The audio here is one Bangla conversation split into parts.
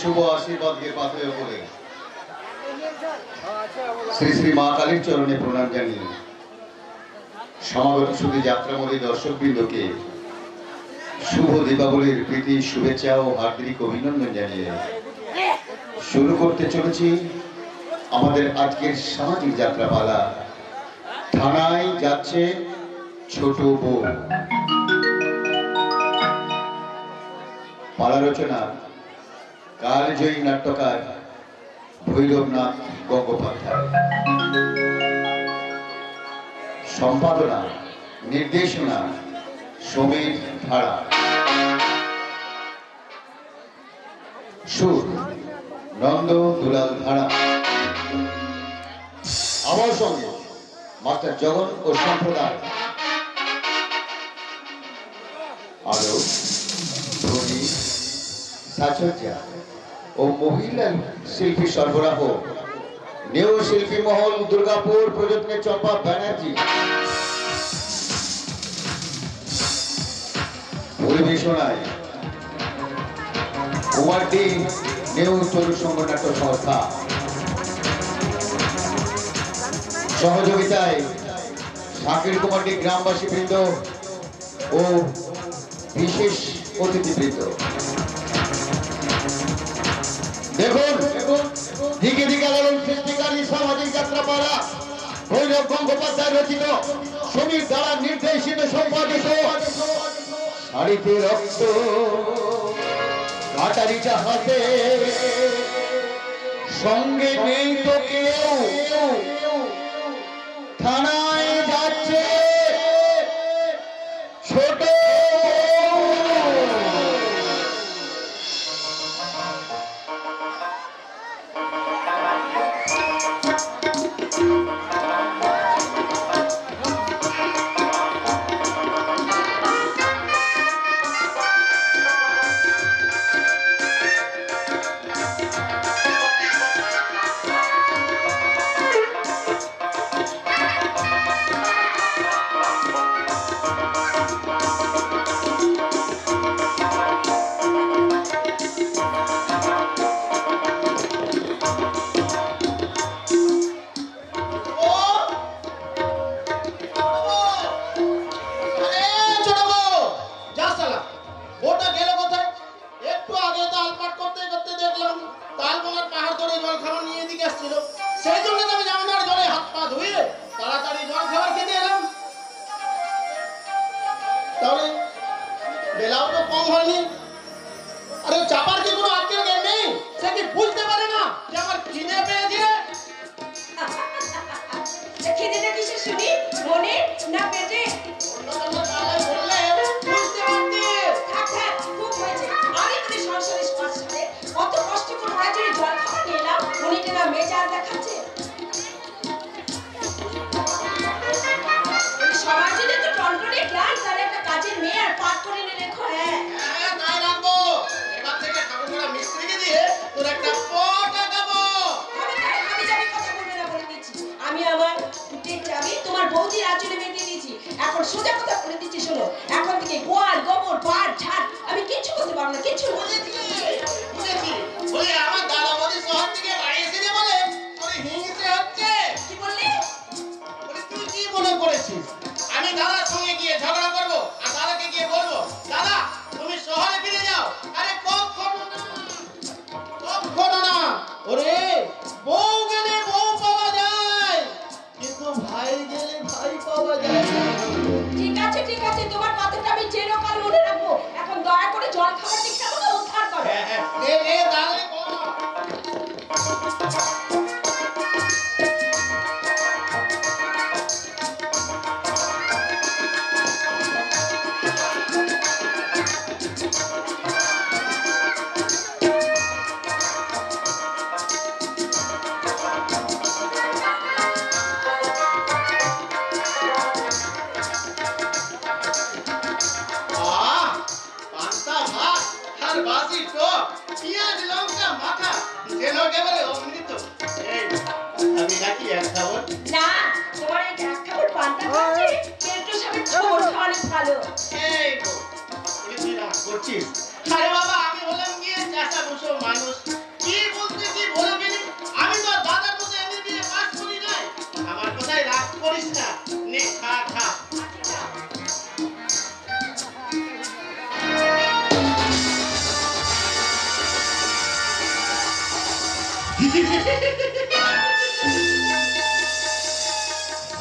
শুভ আশীর্বাদ দিয়ে পাথরে উপরে শ্রী শ্রী মা কালীর চরণে প্রণাম জানিয়ে সমাগত শুধু যাত্রাময়ী দর্শকবৃন্দকে শুভ দীপাবলির প্রীতি শুভেচ্ছা ও হার্দিক অভিনন্দন জানিয়ে শুরু করতে চলেছি আমাদের আজকের সামাজিক যাত্রাপালা। থানায় যাচ্ছে ছোট বউ। পালা রচনা কালজয়ী নাট্যকার ভৈরবনাথ গঙ্গোপাধ্যায়, সম্পাদনা নির্দেশনা সমীর ধারা, সুর নন্দ দুলাল ধারা। আমার সঙ্গে মাস্টার জগন ও সম্প্রদায়, আলো ধ্বনি সাজসজ্জা ও মহিলা শিল্পী সরবরাহ নিউ শিল্পী মহল দুর্গাপুর প্রযত্নে চম্পা ব্যানার্জি। পরিবেশনায় কুমারটি নিউ তরু সংঘ নাট্য সংস্থা, সহযোগিতায় শাকির কুমারটি গ্রামবাসী বৃন্দ ও বিশেষ অতিথিবৃন্দ। দেখুন দিকে দিকে আলোড়ন সৃষ্টিকারী সামাজিক যাত্রাপালা ভৈরব গঙ্গোপাধ্যায় রচিত, সমীর দ্বারা নির্দেশিত, সম্পাদিত। শাড়িতে রক্ত কাটারিটা হাতে, সঙ্গে নেই তো কেউ, থানায় যাচ্ছে ছোট। বেলাও তো কম হয়নি। আরে চাপার কি কোনো আত্মীয় জ্ঞান নেই? সে কি বুঝতে পারে না যে আমার খিদে পেয়েছে? খিদেটা কিসে শুনি, মনে না পেটে? বললে বুঝতে পারতি। থাক থাক, খুব হয়েছে। আমি তোর সংসারে সংসারে কত কষ্ট করে রাজুরি জল খাওয়া নিয়ে এলাম, উনিটা না মেজাজ দেখাচ্ছে। সবার যদি তো টনটনে ক্লাস, তাহলে একটা কাজের মেয়ে আর পাঠ করে নিয়ে রেখো। হ্যাঁ তাই রাখবো। এবার থেকে ঠাকুরপুরা মিস্ত্রিকে দিয়ে তোর একটা পটা দেবো। আমি যাবি কথা বলবে না বলে দিচ্ছি। আমি আমার চাবি তোমার বৌদির আঁচলে বেঁধে দিয়েছি। এখন সোজা কথা বলে দিচ্ছি, শোনো, এখন থেকে গোয়াল গোবর পাট ঝাড় আমি কিচ্ছু করতে পারবো না, কিচ্ছু। বুঝেছি বলে আমার দাদা বৌদি শহর থেকে বাড়ি এসেছে বলে তোর হিংসে হচ্ছে। কি বললি? বলে তুই কি মনে করেছিস আমি দাদার সঙ্গে গিয়ে ঝগড়া করবো আর দাদাকে গিয়ে বলবো দাদা তুমি শহরে ফিরে যাও? আরে কখনো না। ওরে বউ গেলে বউ পাওয়া যায়, কিন্তু ভাই গেলে ভাই পাওয়া যায় না। ঠিক আছে, তোমার কথাটা আমি চিরকাল মনে রাখবো। এখন দয়া করে জল খাবার দিকটা আমাকে উদ্ধার করো। হ্যাঁ দাঁড়ালে বলো। বাসি টক পেঁয়াজ লঙ্কা মাখা যেন একেবারে অমৃত। আমি নাকি এক খাবো না, তোমার এই এক খাবার পান্তা খাচ্ছে কেটো সাথে ছোট অনেক ভালো। এই গো তুই রাগ করছিস? আরে বাবা আমি হলাম গিয়ে ঠেসা বসো মানুষ কি বলতে কি বলবি আমি তো আর দাদার মতো এমএবিএ পাস করি নাই আমার কথায় রাগ করিস না নে খা খা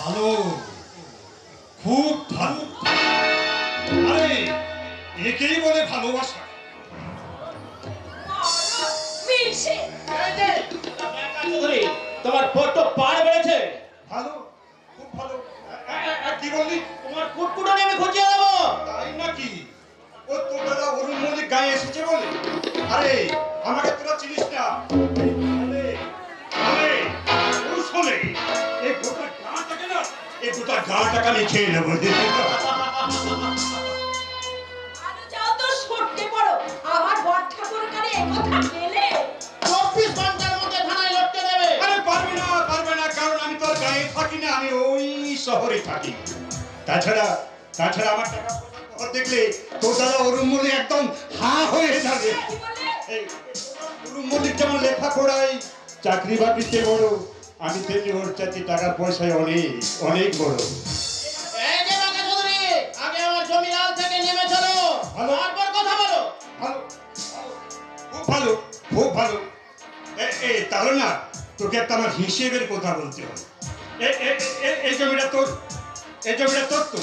ভালো, খুব ভালো। আরে একেই বলে ভালোবাসা। মিলছে এই যে চৌধুরী তোমার বড্ড পাড় বেড়েছে ভালো, খুব ভালো। কি বললি? তোমার কুটকুটনি আমি খুঁজিয়ে দেবো তাই নাকি? ও তোর দাদা অরুণ মল্লিক গায়ে এসেছে বলে? আরে আমাকে তোরা চিনিস না। আরে আরে ওই শোনে এই গোটা গাঁটাকে না, এই গোটা গাঁটাকে আমি খেয়ে নেবো। আলো যাও তো সরতে পড়ো আমার বর ঠাকুর কানে কথা গেলে 24 ঘন্টার মধ্যে থানায় লটকে দেবে আরে পারবে না, কারণ আমি তোর গায়ে থাকি না, আমি ওই শহরে থাকি। তাছাড়া আমার টাকা পয়সা দেখলে তোর দাদা অরুণ মল্লিক একদম হাঁ হয়ে যাবে। কি বলে এই অরুণ মল্লিক যেমন লেখাপড়ায় চাকরি বাকরিতে বড়, আমি তেমনি ওর চাচ্ছি টাকা পয়সায় অনেক বড়। এই যে বাঁকা চৌধুরী আগে আমার জমি লাল থেকে নেমে চলো ভালো। তারপর কথা বলো ভালো, খুব ভালো, খুব ভালো। তাহলে না তোকে একটা আমার হিসেবের কথা বলতে হবে। এই জমিটা তোর তো,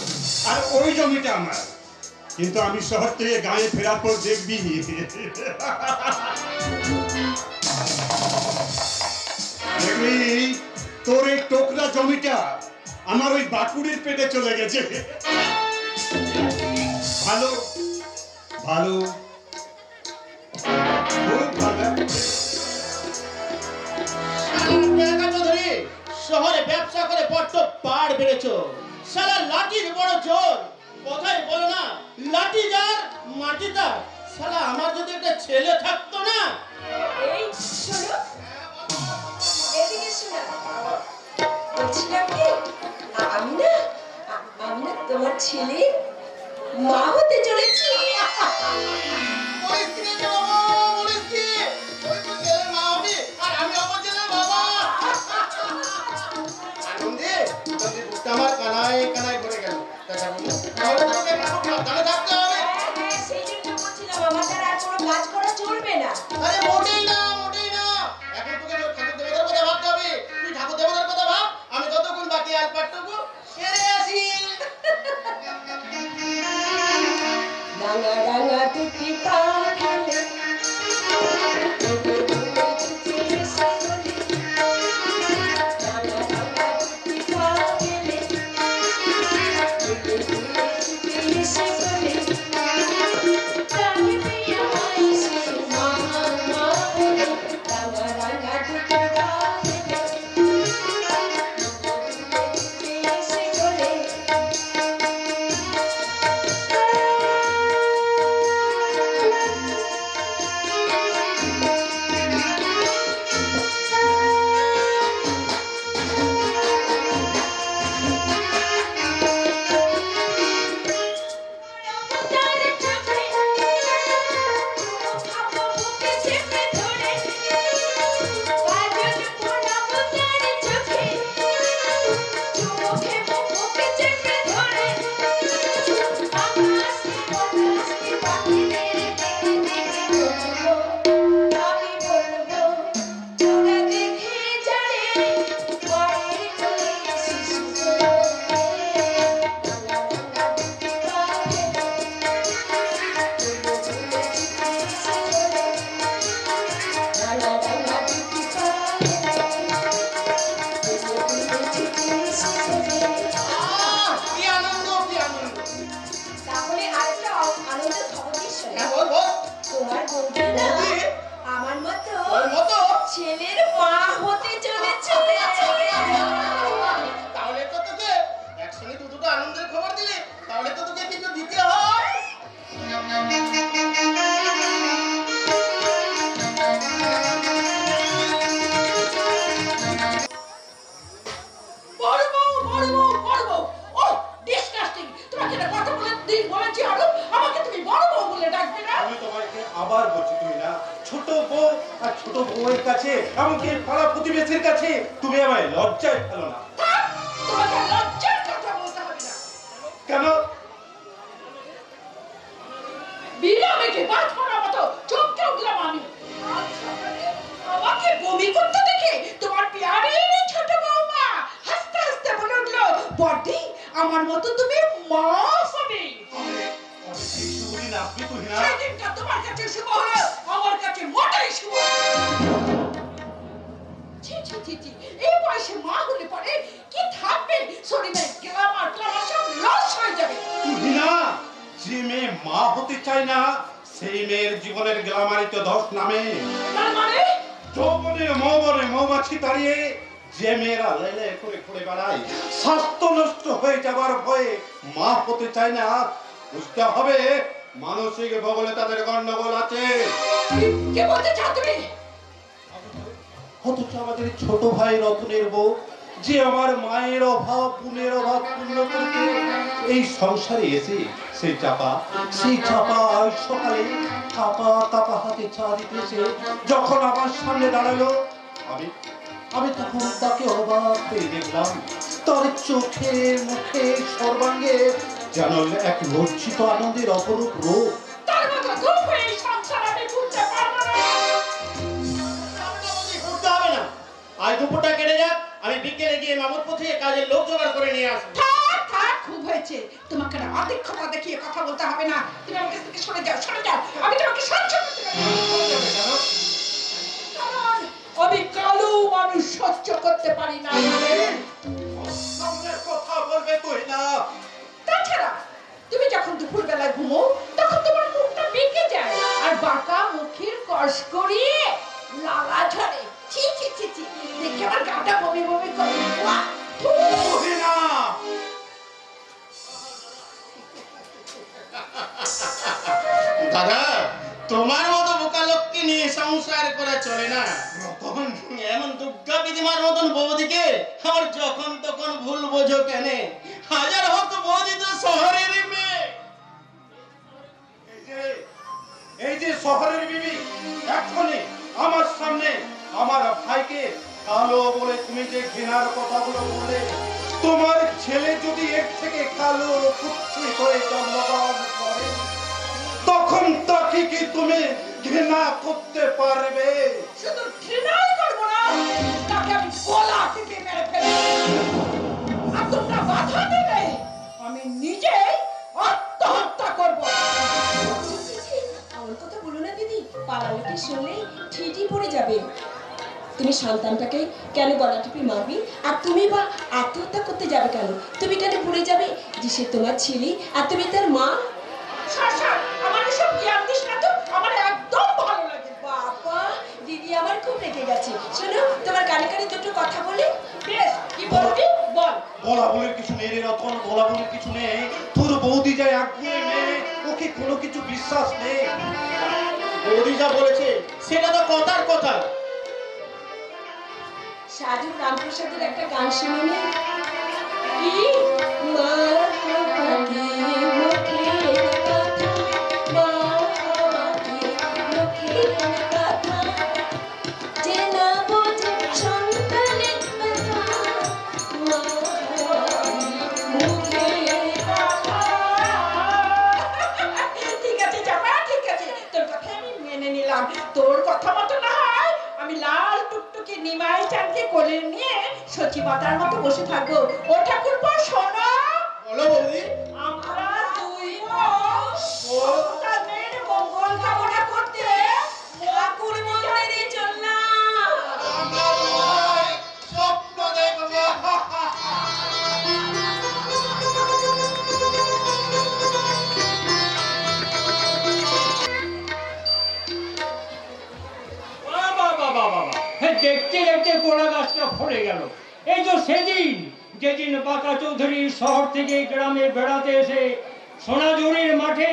আর ওই জমিটা আমার। কিন্তু আমি শহর থেকে গাঁয়ে ফেরার পর দেখবি দেখবি তোর এই টোকরা জমিটা আমার ওই বাকুড়ির পেটে চলে গেছে। ভালো ভালো, খুব ভালো। বাঁকা চৌধুরী শহরে ব্যবসা করে বড্ড পাড় বেড়েছো শালা লাঠির বড় জোর কোথায় বলো না লাঠি যার মাটি তার শালা আমার যদি একটা ছেলে থাকতো না এই শোনো এদিকে শোনো বলছিলাম কি আমি না তোমার ছেলে মা হতে চলেছি পরিস্থিতি যে বাবা, পরিস্থিতি। ওই তো ছেলের মা হবে, আর আমি হবো ছেলের বাবা। আনন্দে, আনন্দে বুকটা আমার কানায় কানায় ভরে গেল। দাদা বললো, তাহলে তোকে একটু সাবধানে থাকতে হবে। হ্যাঁ, সেই জন্য বলছিলাম আমার দ্বারা আর কোনো কাজ করা চলবে না আরে ছোট বউয়ের কাছে, এমনকি পাড়া প্রতিবেশীর কাছে তুমি আমায় লজ্জায় ফেলো না। থাক, তোমাকে লজ্জার কথা বলতে হবে না। কেন? বিরামেকে বাদ পড়ার মতো চমকে উঠলাম আমি। আজ সকালে আমাকে বমি করতে দেখে তোমার পিয়ারের ছোট বৌমা হাসতে হাসতে বলে উঠলো, বড়দি আমার মতো তুমি মা হবে। শুভদিন আসবি তুই না? সেই দিনটা তোমার কাছে শুভ হলো, আমার কাছে মোটেই শুভ না। ছি ছি ছি ছি, এই বয়সে মা হলে পরে কি থাকবে? শরীরের গ্লামার সব লস হয়ে যাবে। তুই না, যে মেয়ে মা হতে চায় না সেই মেয়ের জীবনের গ্লামারিত ধস নামে। তার মানে যৌবনের মৌমাছি তাড়িয়ে যে মেয়েরা লেলে করে ঘুরে বেড়ায়, স্বাস্থ্য নষ্ট হয়ে যাবার ভয়ে মা হতে চায় না, বুঝতে হবে মানসিক ভবনে তাদের গন্ডগোল আছে। কে বলতে চাও তুমি? অথচ আমাদের ছোট ভাই রতনের বউ, যে আমার মায়ের অভাব বোনের অভাব পূর্ণ করতে এই সংসারে এসে সেই চাপা আজ সকালে কাপা হাতে চা দিতেছে, যখন আমার সামনে দাঁড়ালো আমি তখন তাকে অবাক হয়ে দেখলাম। তার চোখে মুখে সর্বাঙ্গে যেন এক লজ্জিত আনন্দের অপরূপ রূপ। তার মতো দুঃখ এই সংসার আমি ভুলতে পারবো না। ঘুরতে হবে না, আজ দুপুরটা কেটে যাক, আমি বিকেলে গিয়ে মামুদপুর থেকে কাজের লোক জোগাড় করে নিয়ে আসবো। থাক থাক, খুব হয়েছে। তোমাকে না অধিক্ষতা দেখিয়ে কথা বলতে হবে না। তুমি আমার কাছ থেকে সরে যাও, সরে যাও। আমি তোমাকে সহ্য করতে পারি না। কারণ আমি কালো মানুষ সহ্য করতে পারি না। সামনে কথা বলবে তুই না। তাছাড়া তুমি যখন দুপুর বেলায় ঘুমো তখন তোমার মুখটা বেঁকে যায় আর বাঁকা মুখের কষ করিয়ে লালা ঝরে। ছি ছি ছি ছি, দেখে আমার গাটা বমি বমি করে। ওয়া, থু। তুই না। দাদা, তোমার মতো বোকা লোককে নিয়ে সংসার করা চলে না। রতন, এমন দুর্গা বিধিমার মতন বৌদিকে আমার যখন তখন ভুল বোঝো কেন? হাজার হোক বৌদি তো শহরের মেয়ে। এই যে শহরের বিবি এখনই আমার সামনে আমার ভাইকে কালো বলে তুমি যে ঘৃণার কথাগুলো বললে, তোমার ছেলে যদি এর থেকে কালো পুত্রী হয়ে জন্মগ্রহণ করে তখন তাকে কি তুমি ঘৃণা করতে পারবে? শুধু ঘৃণাই করবো না, তাকে আমি গলা টিপে মেরে ফেলবো। আর তোমরা বাধা দেবে, আমি নিজেই আত্মহত্যা করবো। আমার কথা বলো না দিদি, পালালেকে শুনলেই ঠিকই পড়ে যাবে। তুমি সন্তানটাকে কেন গলা টিপে মারবি? আর তুমি বা আত্মহত্যা করতে যাবে কেন? তুমি কেন ভুলে যাবে যে সে তোমার ছেলে আর তুমি তার মা? আমার এসব জ্ঞান দিস না তো, আমার একদম ভালো লাগে। বাবা, দিদি আমার খুব রেগে গেছে। শোনো, তোমার কানে কানে দুটো কথা বলে। বেশ, কি বলবি বল। বলা বলের কিছু নেই রে রতন, বলা বলের কিছু নেই। তোর বৌদি যায় আগুয়ে মেয়ে, ওকে কোনো কিছু বিশ্বাস নেই। বৌদি যা বলেছে সেটা তো কথার কথা। সাধু রামপ্রসাদের একটা গান শুনে নি? কি মা আমাকে মুখের কথা, মা আমাকে মুখের কথা, যে না বোঝে সন্তানের ব্যথা, মা আমাকে মুখের কথা। ঠিক আছে জামা, ঠিক আছে, তোর কথা আমি মেনে নিলাম। তোর কথা মতো না হয় আমি লাল টুকটুকে নিমাই চাঁদকে কোলে নিয়ে সচিবাতার মতো বসে থাকবো। ও ঠাকুরপো শোনো, বলো বৌদি। আমরা দুই বোন সন্তানের মঙ্গল কামনা করতে ঠাকুর মন্দিরে চললাম। আমরা দুই স্বপ্ন দেখবো। দেখতে দেখতে গোড়া গাছটা ফলে গেল। এই তো সেদিন যেদিন বাঁকা চৌধুরী শহর থেকে গ্রামে বেড়াতে এসে সোনাঝুরির মাঠে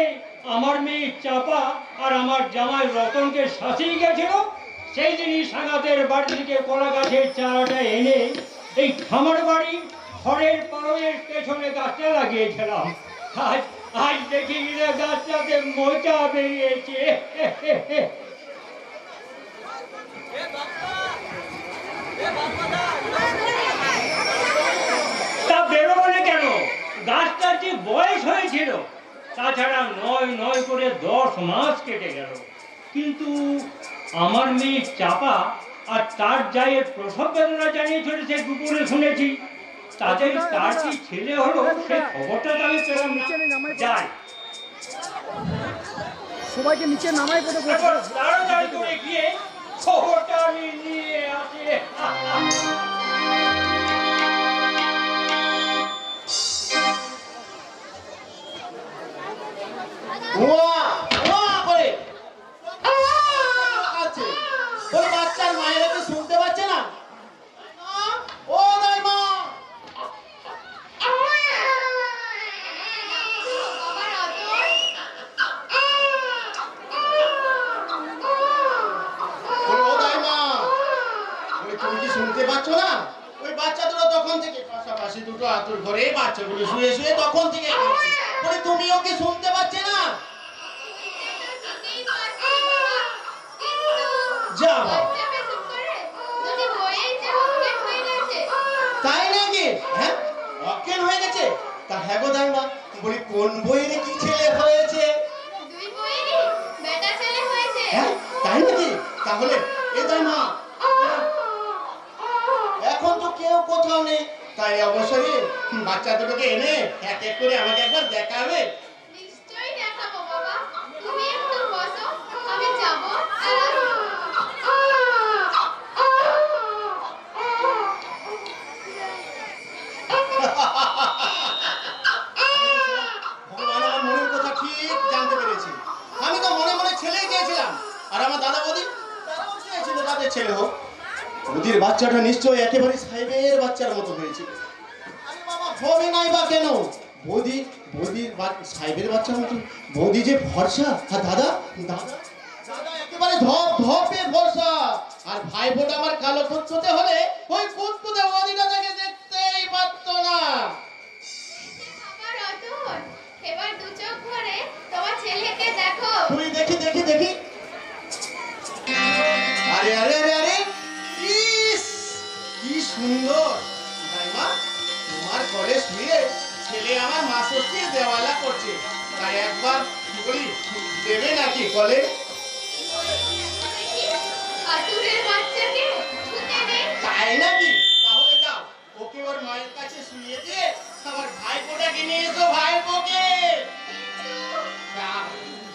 আমার মেয়ে চাপা আর আমার জামাই রতনকে শাসিয়ে গেছিল, সেই দিনই সাগাতের বাড়ি থেকে কলা গাছের চারাটা এনে এই খামার বাড়ি ঘরের পাড়ের পেছনে গাছটা লাগিয়েছিলাম। আজ আজ দেখি গাছটাতে মোচা বেরিয়েছে। তা বেরোবে কেন? গাছটার যে বয়স হয়েছিল, তাছাড়া নয় নয় করে 10 মাস কেটে গেল, কিন্তু আমার মেয়ে চাপা আর তার জায়ের প্রসব বেদনা জানিয়ে চলেছে দুপুরে শুনেছি। তাদের তার কি ছেলে হলো সে খবরটা তো আমি পেলাম না। যাই সবাইকে নিচে নামাই করে এখন তাড়াতাড়ি করে গিয়ে খবরটা আমি নিয়ে আসি। ওয়া ওয়া করে আছে ওই বাচ্চার মায়েরা কি শুনতে পাচ্ছে না? ও দাইমা, ও দাইমা, তুমি কি শুনতে পাচ্ছ না? ওই বাচ্চা দুটো তখন থেকে পাশাপাশি দুটো আতুর ঘরে বাচ্চাগুলো শুয়ে শুয়ে তখন থেকে কাঁদছে। বলে তুমিও কি শুনতে পাচ্ছে না? যা বাবা। তাই নাকি? হ্যাঁ, অজ্ঞান হয়ে গেছে? তা হ্যাঁ গো দাইমা, বলি কোন বইয়ের কি ছেলে হয়েছে? হ্যাঁ, তাই নাকি? তাহলে এ দাইমা, এখন তো কেউ কোথাও নেই, তাই অবসরে বাচ্চা দুটোকে এনে এক এক করে আমাকে একবার দেখাবে। নিশ্চয়ই দেখাবো বাবা, তুমি একটু বসো, আমি যাবো আর ভগবান আমার মনের কথা ঠিক জানতে পেরেছি। আমি তো মনে মনে ছেলেই চেয়েছিলাম, আর আমার দাদা বৌদি তারাও চেয়েছিল তাদের ছেলে হোক। বৌদির বাচ্চাটা নিশ্চয়ই একেবারে সাহেবের বাচ্চার মতো হয়েছে। আরে বাবা, হবে নাই বা কেন? বৌদির সাহেবের বাচ্চার মতো। বৌদি যে ভরসা, আর দাদা দাদা দাদা একেবারে ধপ ধপে ভরসা। আর ভাইফোঁটা আমার কালো কুৎকুতে হলে ওই কুৎকুতে বৌদিটা তাকে দেখতেই পারতো না। আমার অতুল, এবার দু চোখ ভরে তোমার ছেলেকে দেখো। তুই দেখি দেখি দেখি। আরে আরে আরে আরে, ইস কি সুন্দর! দাইমা, তোমার ঘরে শুয়ে ছেলে আমার মা ষষ্ঠীর দেওয়ালা করছে, তাই একবার বলি দেবে নাকি বলে? আতুরের বাচ্চাকে ছুতে নেই। তাই নাকি? তাহলে যাও, ওকে ওর মায়ের কাছে শুয়ে দিয়ে আমার ভাইপোটাকে নিয়ে এসো। ভাইপোকে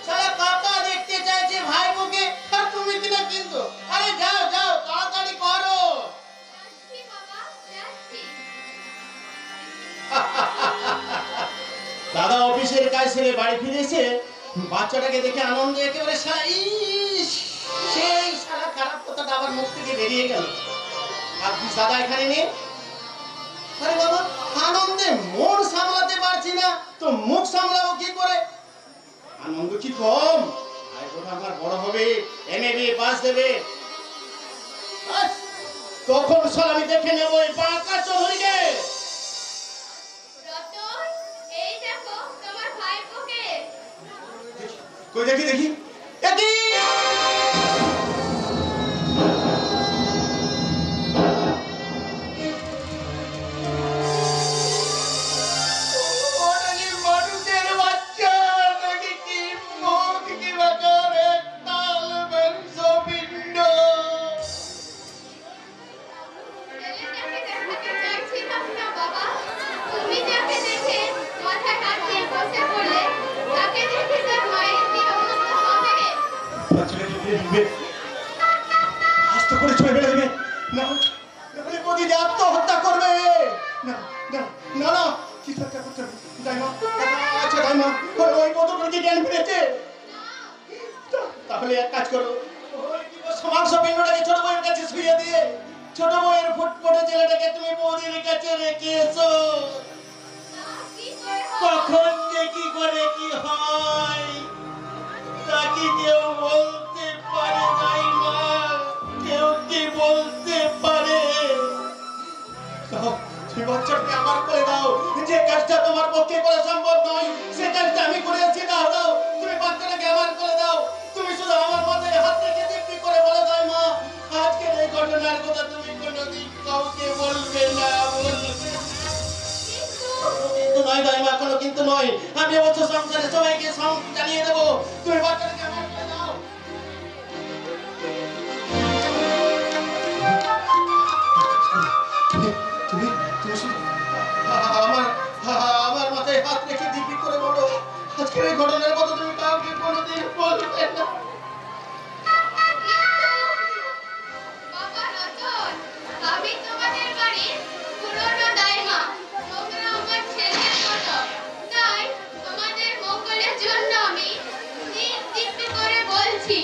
সারা কাকা দেখতে চাইছে ভাইপোকে, আর তুমি কিনা কিন্তু। আরে যাও যাও, তাড়াতাড়ি করো। যাচ্ছি বাবা, যাচ্ছি। দাদা অফিসের কাজ সেরে বাড়ি ফিরে এসে বাচ্চাটাকে দেখে আনন্দে একেবারে সারা ইস, সেই সারা খারাপ কথাটা আবার মুখ থেকে বেরিয়ে গেল। আর দাদা এখানে নেই। আরে বাবা, আনন্দে মন সামলাতে পারছি না, তো মুখ সামলাবো কি করে? আনন্দ কি কম? ভাইপোটা আমার বড় হবে, MA পাস দেবে। আস, তখন সব আমি দেখে নেবো এই বাঁকা চৌধুরীকে। রতন, এই দেখো তোমার ভাইপোকে। কই দেখি দেখি দেখি। ওটা কি মানুষের বাচ্চা নাকি কি মুখ কি বাকার একতাল বংশপিণ্ড? ছেলেটাকে দেখাতে চাইছিলাম না বাবা, তুমি যাকে দেখে মাথায় হাত দিয়ে বসে পড়লে, তাকে দেখে তার মায়ের কি অবস্থা হবে? আস্তে করে চলে বেড়ে দেবে না, নাহলে বৌদি যে আত্মহত্যা করবে। না না না না, কি হত্যা করতে হবে? দাইমা, আচ্ছা দাইমা, ওই কতটা কি জ্ঞান ফিরেছে? তাহলে এক কাজ করো, ওই কি মাংস পিণ্ডটাকে ছোট বউয়ের কাছে শুয়ে দিয়ে ছোট বউয়ের ফুটফুটে ছেলেটাকে তুমি বৌদির কাছে রেখে এসো। কি করে হবে? তখন যে কি করে কি হয় তা কি কেউ বলতে পারে? দাইমা, কেউ কি বলতে পারে? দাও, সেই বাচ্চাটাকে আমার করে দাও। যে কাজটা তোমার পক্ষে করা সম্ভব নয়, সে কাজটা আমি করে আছি। দাও দাও, তুমি বাচ্চাটাকে আমার করে দাও। তুমি শুধু আমার মাথায় হাত রেখে দিব্যি করে বলে, দাইমা, আজকের এই ঘটনার কথা তুমি কোনোদিন কাউকে বলবে না, বলবে না। কিন্তু নয় দাইমা, কোনো কিন্তু নয়। আমি অবশ্য সংসারে সবাইকে জানিয়ে দেবো। তুমি বাচ্চাটাকে আমার কাছে দাও। তুমি তুমি শুধু আমার মাথায় হাত রেখে দিব্যি করে বলো, আজকের এই ঘটনার কথা তুমি কাউকে কোনোদিন বলবে না। বাবা রতন, আমি তোমাদের বাড়ির পুরনো দাইমা। তোমরা আমার ছেলের মতো। তাই তোমাদের মঙ্গলের জন্য আমি দিব্যি করে বলছি,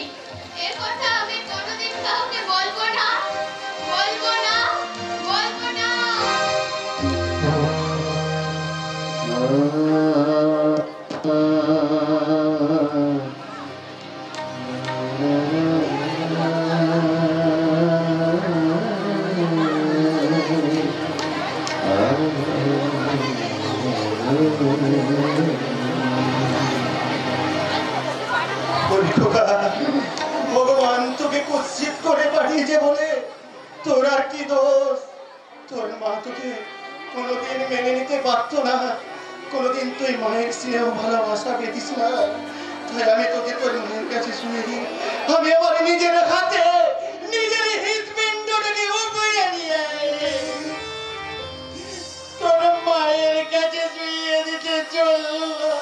এ কথা আমি কোনোদিন কাউকে বলবো না, বলবো না, বলবো না। ভগবান তোকে কুৎসিত করে পাঠিয়েছে বলে তোর আর কি দোষ? তোর মা তোকে কোনোদিন মেনে নিতে পারতো না, কোনোদিন তুই মায়ের স্নেহ ভালোবাসা পেতিস না। তাই আমি তোকে তোর মায়ের কাছে শুনে দিই, আমি আমার নিজের হাতে নিজের হৃৎপিণ্ডটাকে উপরে নিয়ে তোর মায়ের কাছে শুয়ে দিতে চললাম।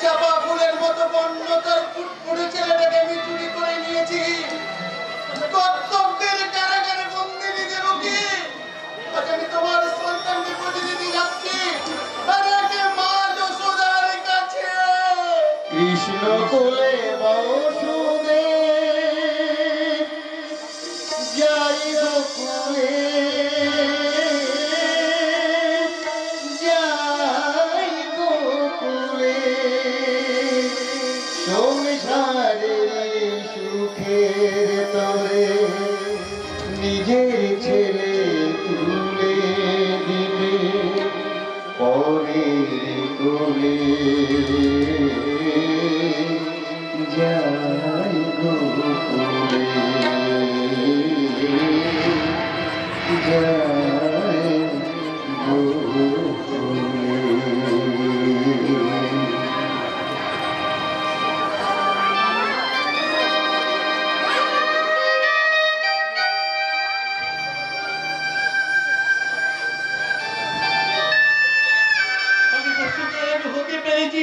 চাপা ফুলের মতো বন্যতার ফুটফুটে ছেলেটাকে আমি চুরি করে নিয়েছি, কর্তব্যের কারাগারে বন্দি নিজের কি। আজ আমি তোমার সন্তানকে প্রতিনিধি যাচ্ছি মা যশোদার কাছে। কৃষ্ণ কোলে বসুদে যাই গোকুলে, নিজের ছেলে তুলে দিলে পরের কোলে যাই গোকুলে, যাই গোকুলে।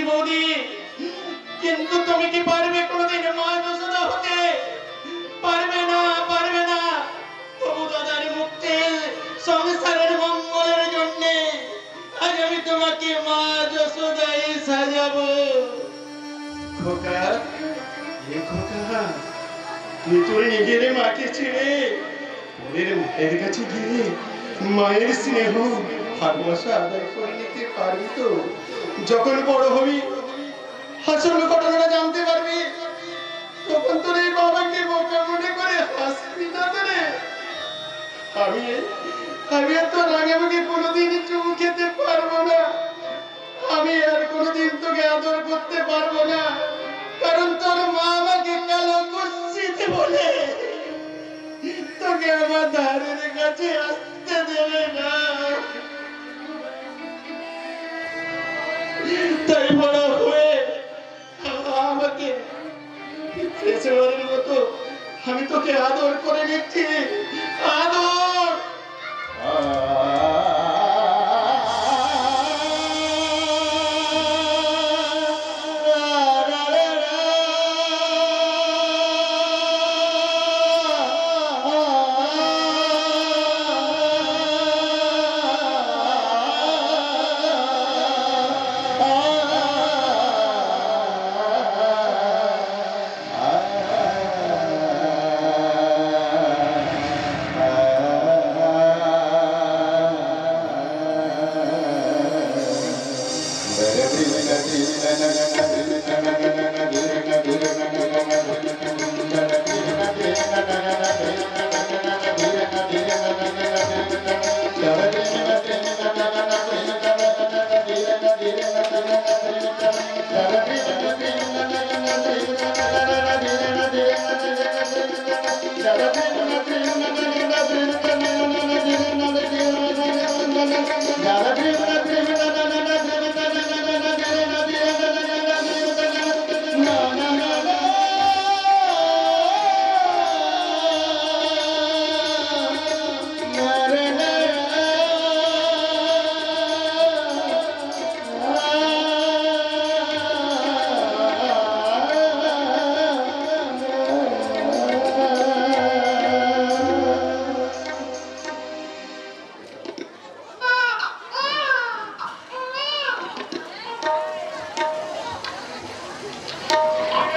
বৌদি, কিন্তু তুমি কি পারবে কোনোদিন মা যশোদা হতে? পারবে না, পারবে না। প্রভু দাদার মুক্তি খোকা, তুই তোর নিজের মাকে ছেড়ে ওদের মায়ের কাছে গিয়ে মায়ের স্নেহ ভালোবাসা আদায় করে নিতে পারবি তো? যখন বড় হবি আসল ঘটনাটা জানতে পারবি, তখন তোর এই বাবাকে বোকা মনে করে হাসবি না তোরে? আমি আমি আর তোর আগে আমাকে কোনোদিন চুমু খেতে পারবো না, আমি আর কোনোদিন তোকে আদর করতে পারবো না, কারণ তোর মা আমাকে কালো কুৎসিতে বলে তোকে আমার ধারের কাছে আসতে দেবে না। তাই বড় হয়ে আমাকে পেশোয়ারের মতো আমি তোকে আদর করে নিচ্ছি, আদর।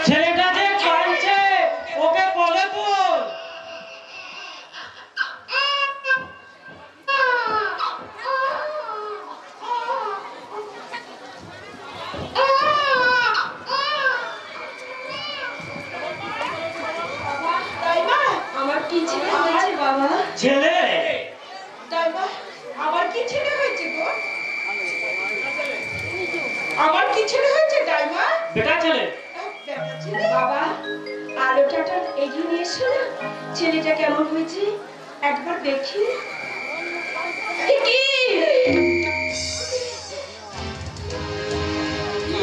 ছেলেটা যে কাঁদছে, ওকে বলে বল। দাইমা, আমার কি ছেলে হয়েছে বাবা? ছেলে? দাইমা, আমার কি ছেলে হয়েছে গো? আমার কি ছেলে হয়েছে দাইমা? বেটা ছেলে। বাবা, আলোটাটা এগিয়ে নিয়ে এসো না, ছেলেটা কেমন হয়েছে একবার দেখি। এ কি?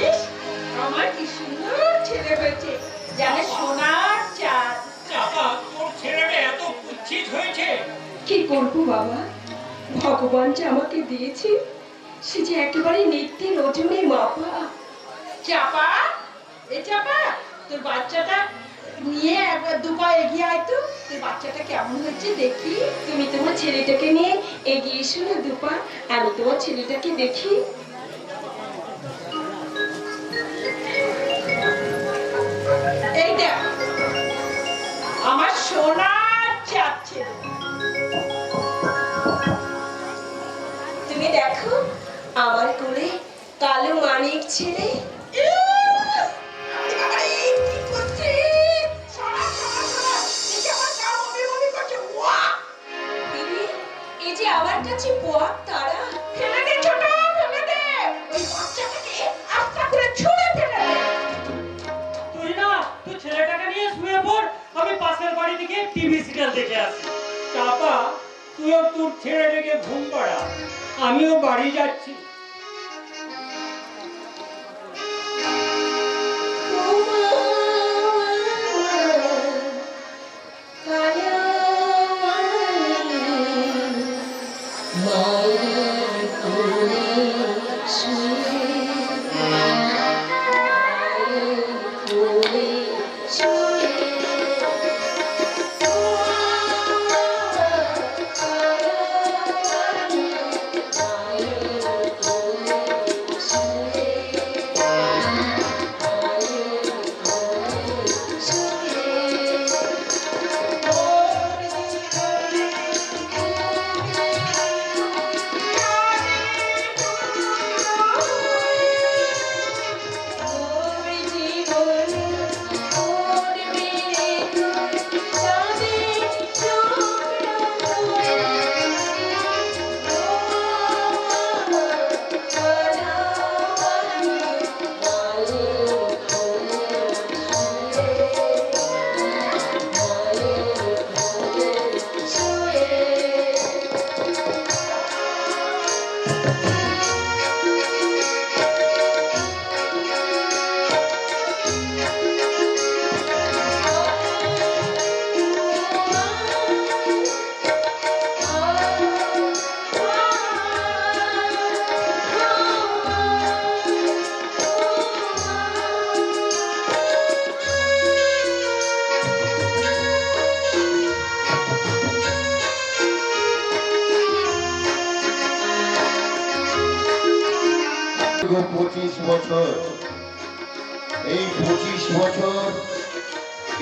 ইস, আমার কি সুন্দর ছেলে হয়েছে, জানে সোনার চাঁদ। চাপা, তোর ছেলেটা এত কুৎসিত হয়েছে। কি করবো বাবা, ভগবান যে আমাকে দিয়েছে সে যে একেবারে নিত্যের ওজনে মাপা। চাপা, এ চাপা, তোর বাচ্চাটা নিয়ে একবার দুপা এগিয়ে আয় তো, তোর বাচ্চাটা কেমন হচ্ছে দেখি। তুমি তোমার ছেলেটাকে নিয়ে এগিয়ে এসো না দুপা, আমি তোমার ছেলেটাকে দেখি। এই দেখ আমার সোনার চাঁদ ছেলে। তুমি দেখো আমার কোলে কালো মানিক ছেলে। এই যে আমার কাছে পোয়াক তারা, ফেলে দে ছোট, ফেলে দে, ওই বাচ্চাটাকে আস্তে করে ছুঁড়ে ফেলে দে। তুই না, তুই ছেলেটাকে নিয়ে শুয়ে পড়, আমি পাশের বাড়ি থেকে টিভি সিরিয়াল দেখে আসি। চাপা, তুইও তোর ছেলেটাকে ঘুম পাড়া, আমিও বাড়ি যাচ্ছি। Oh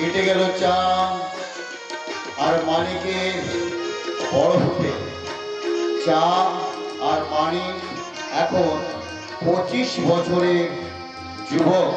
কেটে গেল চাঁদ আর মানিকের বড় হতে। চাঁদ আর মানিক এখন 25 বছরের যুবক।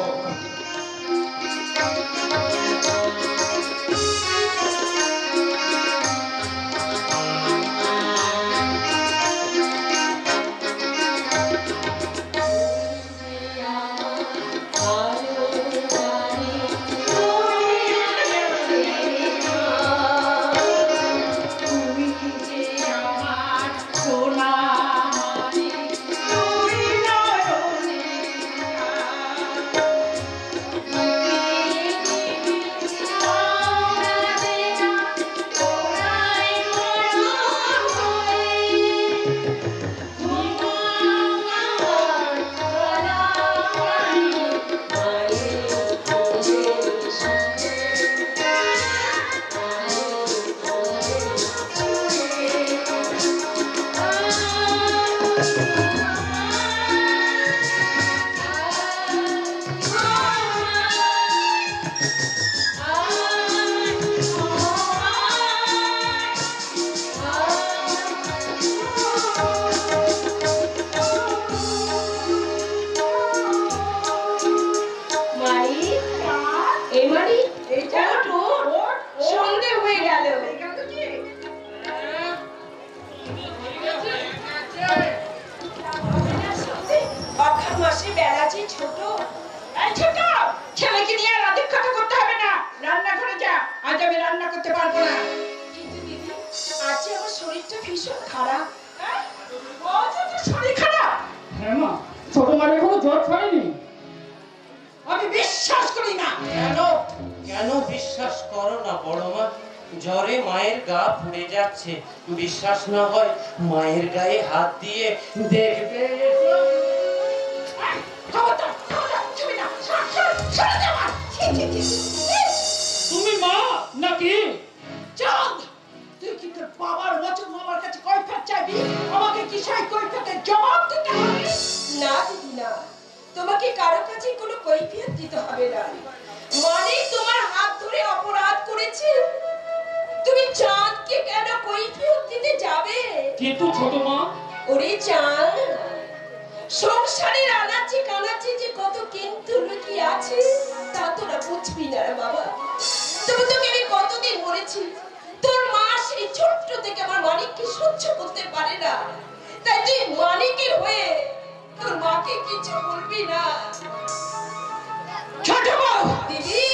হ্যাঁ মা, ছোট মার এখনো জ্বর ছাড়েনি। আমি বিশ্বাস করি না। কেন কেন বিশ্বাস করো না বড় মা? জ্বরে মায়ের গা পুড়ে যাচ্ছে, বিশ্বাস না হয় মায়ের গায়ে হাত দিয়ে দেখবে। তুমি মা নাকি? চাঁদ, তুই কি তোর বাবার বচন আমার কাছে কৈফিয়ত চাইবি? আমাকে কি সেই কৈফিয়তের জবাব দিতে হবে? না দিদি না, তোমাকে কারো কাছে কোনো কৈফিয়ত দিতে হবে না। মানে তোমার হাত ধরে অপরাধ করেছে, তুমি চাঁদকে কেন কৈফিয়ত দিতে যাবে? কিন্তু ছোট মা, ওরে চাঁদ, সংসারের আনাচে কানাচে যে কত কিন্তু লুকিয়ে আছে তা তোরা বুঝবি না রে বাবা। তবে তোকে আমি কতদিন বলেছি, তোর মা সেই ছোট্ট থেকে আমার মানিককে সহ্য করতে পারে না, তাই তুই মানিকের হয়ে তোর মাকে কিছু বলবি না। ছোট বউ দিদি,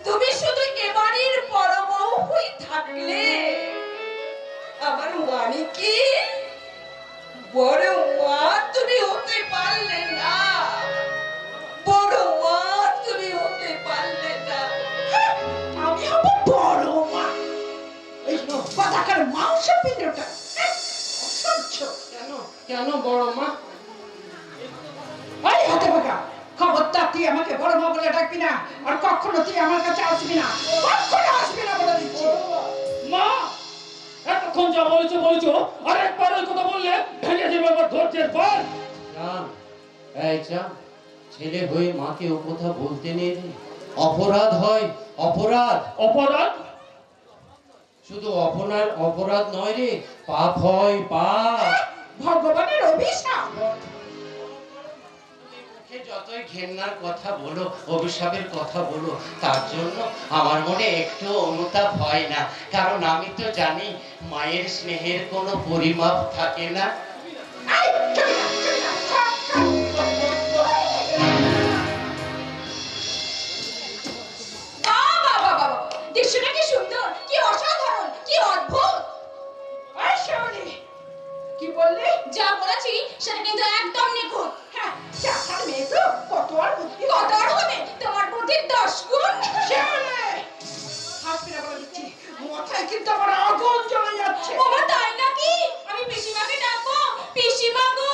তুমি শুধু এবারের বড় বউ হয়ে থাকলে আমার মানিকে বড় মা তুমি হতে পারলে না, বড় মা তুমি হতে পারলে না। আমি হব বড় মা, এই কথাকার মাংস পিণ্ডটা অসহ্য। কেন কেন বড় মা? এই হাতে বাঁকা, খবরদার তুই আমাকে বড় মা বলে ডাকবি না, আর কখনো তুই আমার কাছে আসবি না, কখনো আসবি না বলে দিচ্ছি। মা এতক্ষণ যা বলেছো আর একবার ওই কথা বললে ভেঙে যাবে আমার ধৈর্যের বাঁধ। এই চাঁদ, ছেলে হয়ে মাকে ও কথা বলতে নেই রে। অপরাধ হয়, অপরাধ। অপরাধ? শুধু অপরাধ নয় রে, পাপ হয়, পাপ। ভগবানের অভিশাপ। মুখে যতই ঘেন্নার কথা বলো, অভিশাপের কথা বলো, তার জন্য আমার মনে একটু অনুতাপ হয় না, কারণ আমি তো জানি মায়ের স্নেহের কোনো পরিমাপ থাকে না। দৃশ্যটা কি সুন্দর, কি অসাধারণ, কি অদ্ভুত। কি বললি? যা বলেছি সেটা কিন্তু একদম নিখুঁত। হ্যাঁ, চাষার মেয়ে তো কত আর বুদ্ধি, কত আর হবে? তোমার বুদ্ধির 10 গুণ। হাসবি না বলে দিচ্ছি, মাথায় কিন্তু আমার আগুন জ্বলে যাচ্ছে। বাবা তাই নাকি? আমি পিসিমাকে ডাকবো। পিসিমা গো,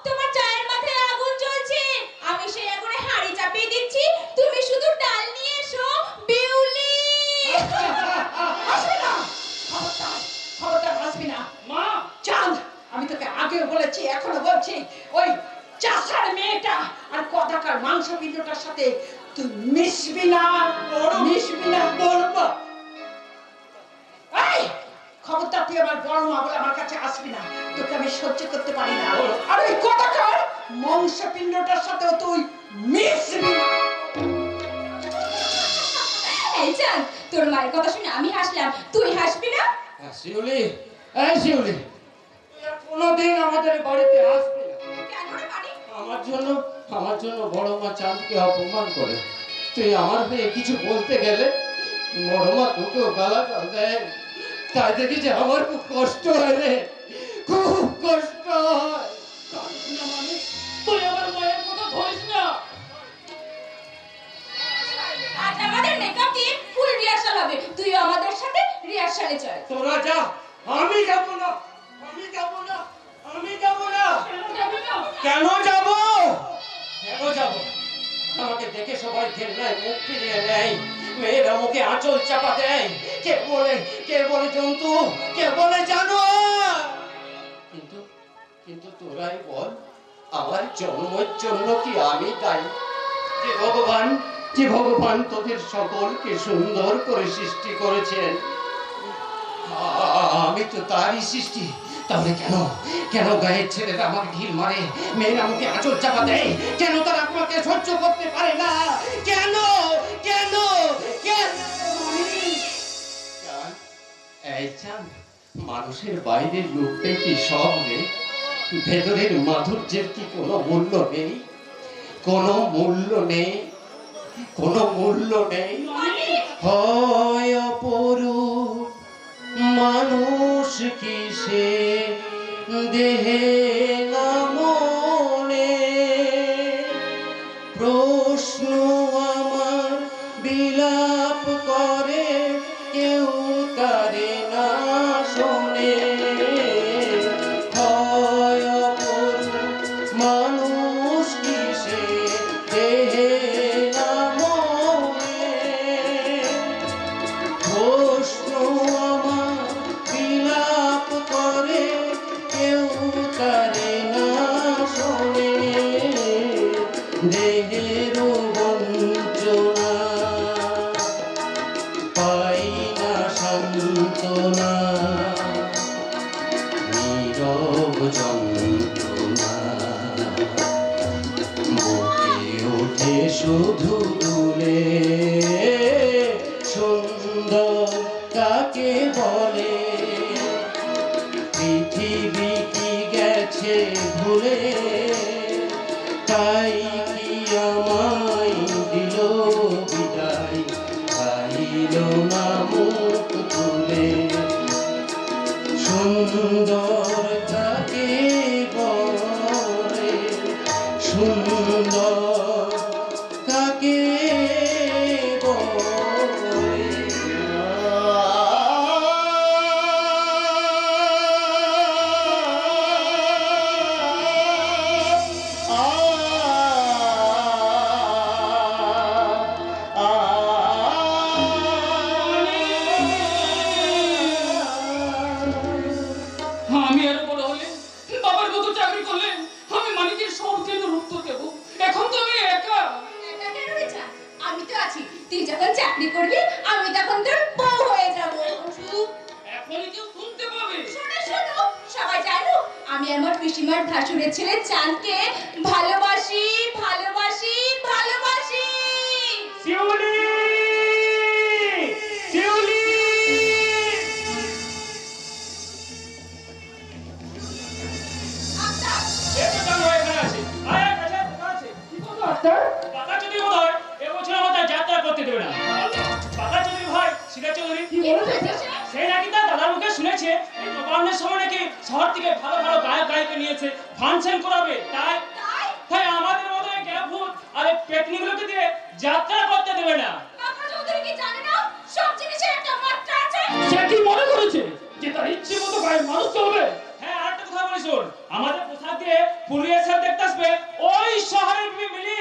তোমার চায়ের মাথায় আগুন জ্বলছে, আমি সেই আগুনে হাঁড়ি চাপিয়ে দিচ্ছি, তুমি শুধু ডাল নিয়ে এসো। বিউলি হাসবি না, খবরদার খবরদার হাসবি না। মা, চাঁদ, আমি তোকে আগেও বলেছি এখনো বলছি, ওই চাষার মেয়েটা আর কথাকার মাংস মাংসপিণ্ডটার সাথে তুই মিশবি না, মিশবি না। বড়মা এই খবরদার তুই আমার বড় মা বলে আমার কাছে আসবি না, তোকে আমি সহ্য করতে পারি না। আর ওই কথাকার মাংসপিণ্ডটার সাথেও তুই মিশবি না। এই চাঁদ, তোর মায়ের কথা শুনে আমি হাসলাম, তুই হাসবি না? শিউলি, এই শিউলি, তুই আর কোনোদিন আমাদের বাড়িতে আসবি না। কেন রে মানিক? আমার জন্য বড় মা চাঁদকে অপমান করে। তুই আমার মেয়ে কিছু বলতে গেলে বড় মা তোকেও গালাগাল দেয়। তাই দেখি যে আমার খুব কষ্ট হয় রে, খুব কষ্ট হয়। কাঁদিস না মানিক, তুই আমার মায়ের কথা ধরিস না। আজ আমাদের মেকআপ দিয়ে ফুল রিহার্সাল হবে, তুই আমাদের সাথে রিহার্সালে চল। তোরা যা, আমি যাব না, আমি যাব না, আমি যাব না। কেন যাব? কেন যাব? আমাকে দেখে সবাই ঘেন্নায় মুখ ফিরিয়ে নেয়, মেয়েরা মুখে আঁচল চাপা দেয়, কে বলে জন্তু, কে বলে জানোয়ার। কিন্তু কিন্তু তোরাই বল, আমার জন্মের জন্য কি আমি দায়ী? যে ভগবান তোদের সকলকে সুন্দর করে সৃষ্টি করেছেন, আমি তো তারই সৃষ্টি। তাহলে কেন গায়ের ছেলেরা আমাকে ঢিল মারে, মেয়েরা আমাকে আঁচল চাপা দেয়? কেন তারা আমাকে সহ্য করতে পারে না? কেন কেন কেন? এই চাঁদ, মানুষের বাইরের রূপটাই কি সব রে? ভেতরের মাধুর্যের কি কোনো মূল্য নেই? কোনো মূল্য নেই, কোনো মূল্য নেই। হয় অপরূপ মানুষ কি সে দেহে না মনে? প্রশ্ন আমার বিলাপ করে, কেউ তারে না শোনে। হয় অপরূপ মানুষ কি সে দেহে না মনে? প্রশ্ন আমার বিলাপ করে, কেউ তারে না শোনে। দেহের বঞ্চনা পাই না সান্ত্বনা, নীরব যন্ত্রণা বুকে ওঠে শুধু দুলে। সুন্দর কাকে বলে? পৃথিবী কি গেছে ভুলে? তাই কি আমায় দিল বিদায়, পাইল না মুখ তুলে। সুন্দর কাকে বলে? সুন্দর কাকে বলে? আমি আর বড় হলে, বাবার মতো চাকরি করলে আমি মানিকের সব জন্য উত্তর দেবো। এখন তো আমি একা। একা কেন রে চাঁদ? আমি তো আছি, তুই যখন চাকরি করবি আমি তখন তোর বউ হয়ে যাব। চুপ, এখনই কেউ শুনতে পাবে। শোনো শোনো, সবাই জানো আমি আমার পিসিমার ভাসুরের ছেলে চাঁদকে ভালোবাসি ভালোবাসি ভালোবাসি। শিউলি, শিউলি, আচ্ছা, এত কেন এখানে আছে? আয় আয়, কাছে আছে। কি কথা আক্তার? কাকা যদি হয় এবছর আমাদের যাত্রা করতে দেবে না। কাকা যদি ভাই সিরাজ চৌধুরী, এভাবে বলছিস? সে নাকি তার দাদার মুখে শুনেছে এই নবান্নের সময় নাকি শহর থেকে ভালো ভালো গায়ক গায়িকা নিয়েছে, ফাংশন করাবে। তাই তাই তাই আমাদের মতো এই গ্যাপ ভূত আর এই পেটনিগুলোকে দিয়ে যাত্রা করতে দেবে না। কাকা চৌধুরী কি জানে না সব জিনিসের একটা মাত্রা আছে? সে কি মনে করেছে যে তার ইচ্ছে মতো গায়ে মানুষ চলবে? হ্যাঁ, আরেকটা কথা বলি শোন, আমাদের পোশাক দিয়ে পুলিশ স্যার দেখতে আসবে ওই শহরের মিলি।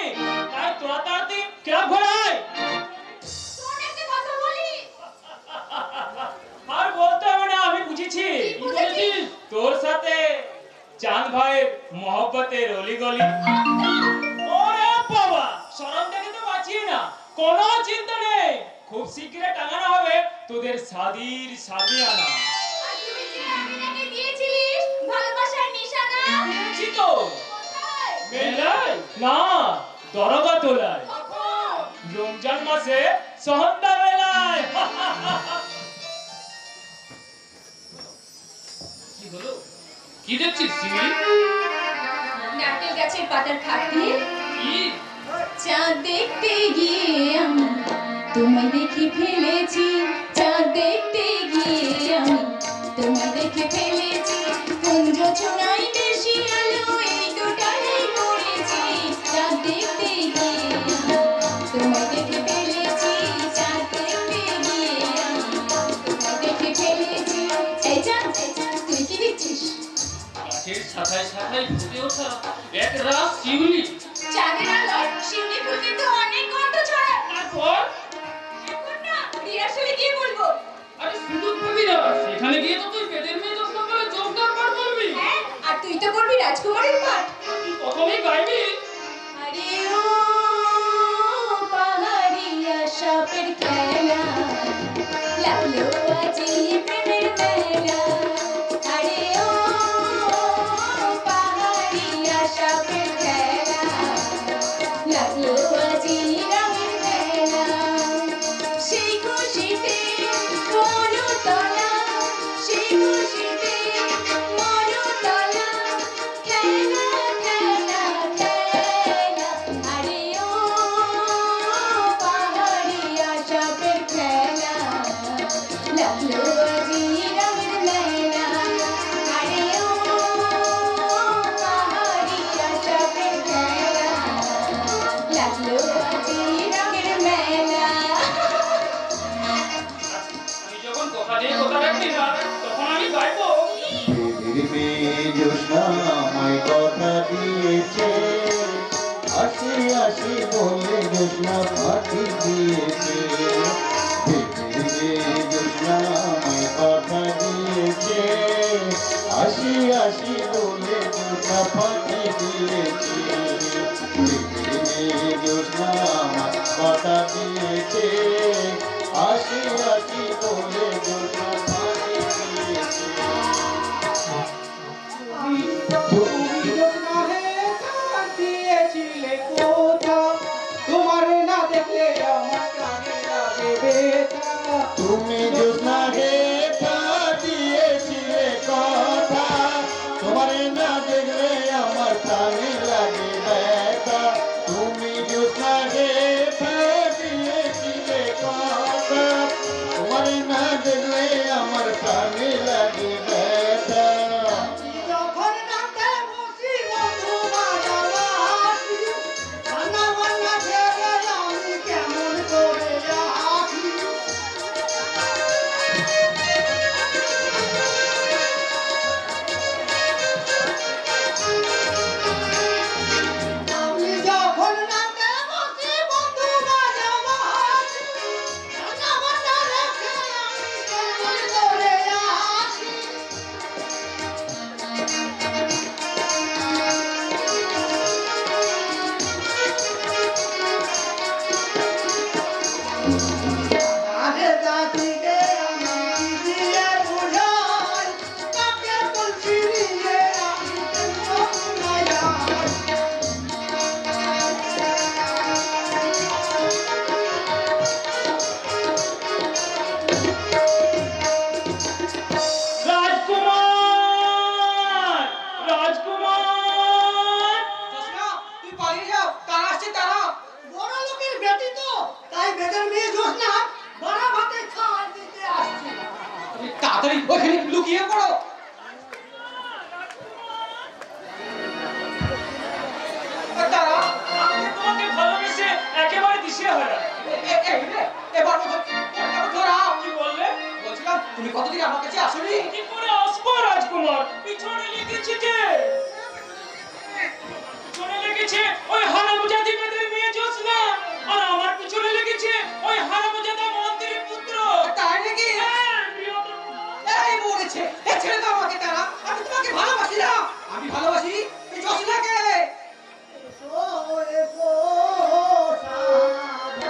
তাই তোরা তাড়াতাড়ি ক্লাব ঘরে আয়। তোর একটা কথা বলি, আর বলতে হবে না, আমি বুঝেছি। কি বুঝেছিস? তোর সাথে চাঁদ ভাইয়ের মহব্বতের অলিগলি। ওরে বাবা, চিন্তা নেই, খুব শীঘ্রই টাঙানো হবে তোদের শাদির সামিয়ানা। আর তুই যে আমিনাকে দিয়েছিলিস ভালোবাসার নিশানা, দিয়েছি তো। কোথায়? মেলায় না, দরগা তোলায়, কখন? রমজান মাসে সন্ধ্যা বেলায়। কি হলো? কি দেখছিস শিউলি? নারকেল গাছের পাতার খাটে কি? চাঁদ দেখতে গিয়ে আমি তোমায় দেখে ফেলেছি, চাঁদ দেখতে গিয়ে আমি তোমায় দেখে ফেলেছি, কুঞ্জ ছোঁয়ায় বেশি আলো এই দুটাই পড়েছি, চাঁদ দেখতে গিয়ে আমি তোমায় দেখে ফেলেছি, চাঁদ দেখতে গিয়ে আমি তোমায় দেখে ফেলেছি। এই চাঁদ তুই কি দেখছিস? গাছের শাখায় শাখায় ফুটে ওঠা এক রাস শিউলি। চাঁদের আলোয় শিউলি ফুল কিন্তু অনেক গন্ধ ছড়ায়। তারপর এখন না রিহার্সালে গিয়ে বলবো। আরে সুযোগ পাবি না, সেখানে গিয়ে তো তুই বেদের মেয়ে দর্শন করে জোরদার পাঠ করবি। হ্যাঁ, আর তুই তো করবি রাজকুমারের পাঠ। তুই প্রথমেই গাইবি। আরে ও পাহাড়িয়া সাপের খেলা, লাগলো আজি প্রেমের মেলা। আরে ও পাহাড়িয়া সাপের খেলা, লাগলো আজি রঙের মেলা। সেই খুশিতে মনতলা, সেই খুশিতে মনতলা, খেলা খেলা খেলা। আরে ও পাহাড়িয়া সাপের খেলা, লাগলো আজি রঙের মেলা। আরে ও পাহাড়িয়া সাপের খেলা, লাগলো আজি রঙের মেলা। আমি যখন কথা দিয়ে কথা রাখবি না, তখন আমি গাইবো। পৃথিবীর মেয়ে জ্যোৎস্না আমায় কথা দিয়েছে, আসি আসি বলে জ্যোৎস্না পাখি দিয়েছে। পৃথিবীর মেয়ে জ্যোৎস্না আমায় কথা দিয়েছে, আসি আসি বলে জ্যোৎস্না পাখি দিয়েছে। পৃথিবীর মেয়ে জ্যোৎস্না আমায় কথা দিয়েছে, আসি আসি বলে জ্যোৎস্না পাখি দিয়েছে। দিয়েছিলে কোথা, তোমার না দেখলে আমার প্রাণে লাগে ব্যথা। তুমি জ্যোৎস্নাকে দিয়েছিলে কথা, তোমার না দেখলে আমার প্রাণে লাগে ব্যথা। তুমি জ্যোৎস্নাকে দিয়েছিলে কথা, তোমার না দেখলে আমার প্রাণে লাগে ব্যথা। যখন নামতে বসি বন্ধু বাজাবাসি, রান্না বান্না ছেড়ে আমি কেমন করে আসি। আমি যখন নামতে বসি বন্ধু বাজাবাসি, রান্না বান্না রেখে আমি কেমন করে আসি। আগে জাতিকে আমি কি দিয়ে বুঝাই, কাকে বলছি রে আমি কেন শুনাই যাই। রাজকুমার, রাজকুমার। তুই পালিয়ে যাও, তারা আসছে তারা। বড় লোকের বেটি তো, তাই বেদের মেয়ে জোসনা বড় ভাতে খাওয়া দিতে আসছে। তাড়াতাড়ি ওখানে লুকিয়ে পড়ো। তারা আমি তোমাকে ভালোবেসে একেবারে দিশেহারা। এবার ধরা। কি বললে? বলছিলাম তুমি কতদিন আমার কাছে আসোনি? কি করে আসবো রাজকুমার? পিছনে লেগেছে যে, পিছনে লেগেছে ওই হারামজাদি বেদের মেয়ে জ্যোৎস্না, আর আমার পিছনে লেগেছে ওই হারামজাদা মন্ত্রীর পুত্র। তাই নাকি? হ্যাঁ, প্রিয়তম। এই বলেছে এ ছেড়ে দাও আমাকে তারা, আমি তোমাকে ভালোবাসি না, আমি ভালোবাসি এই জোসনাকে। এসো এসো সাধা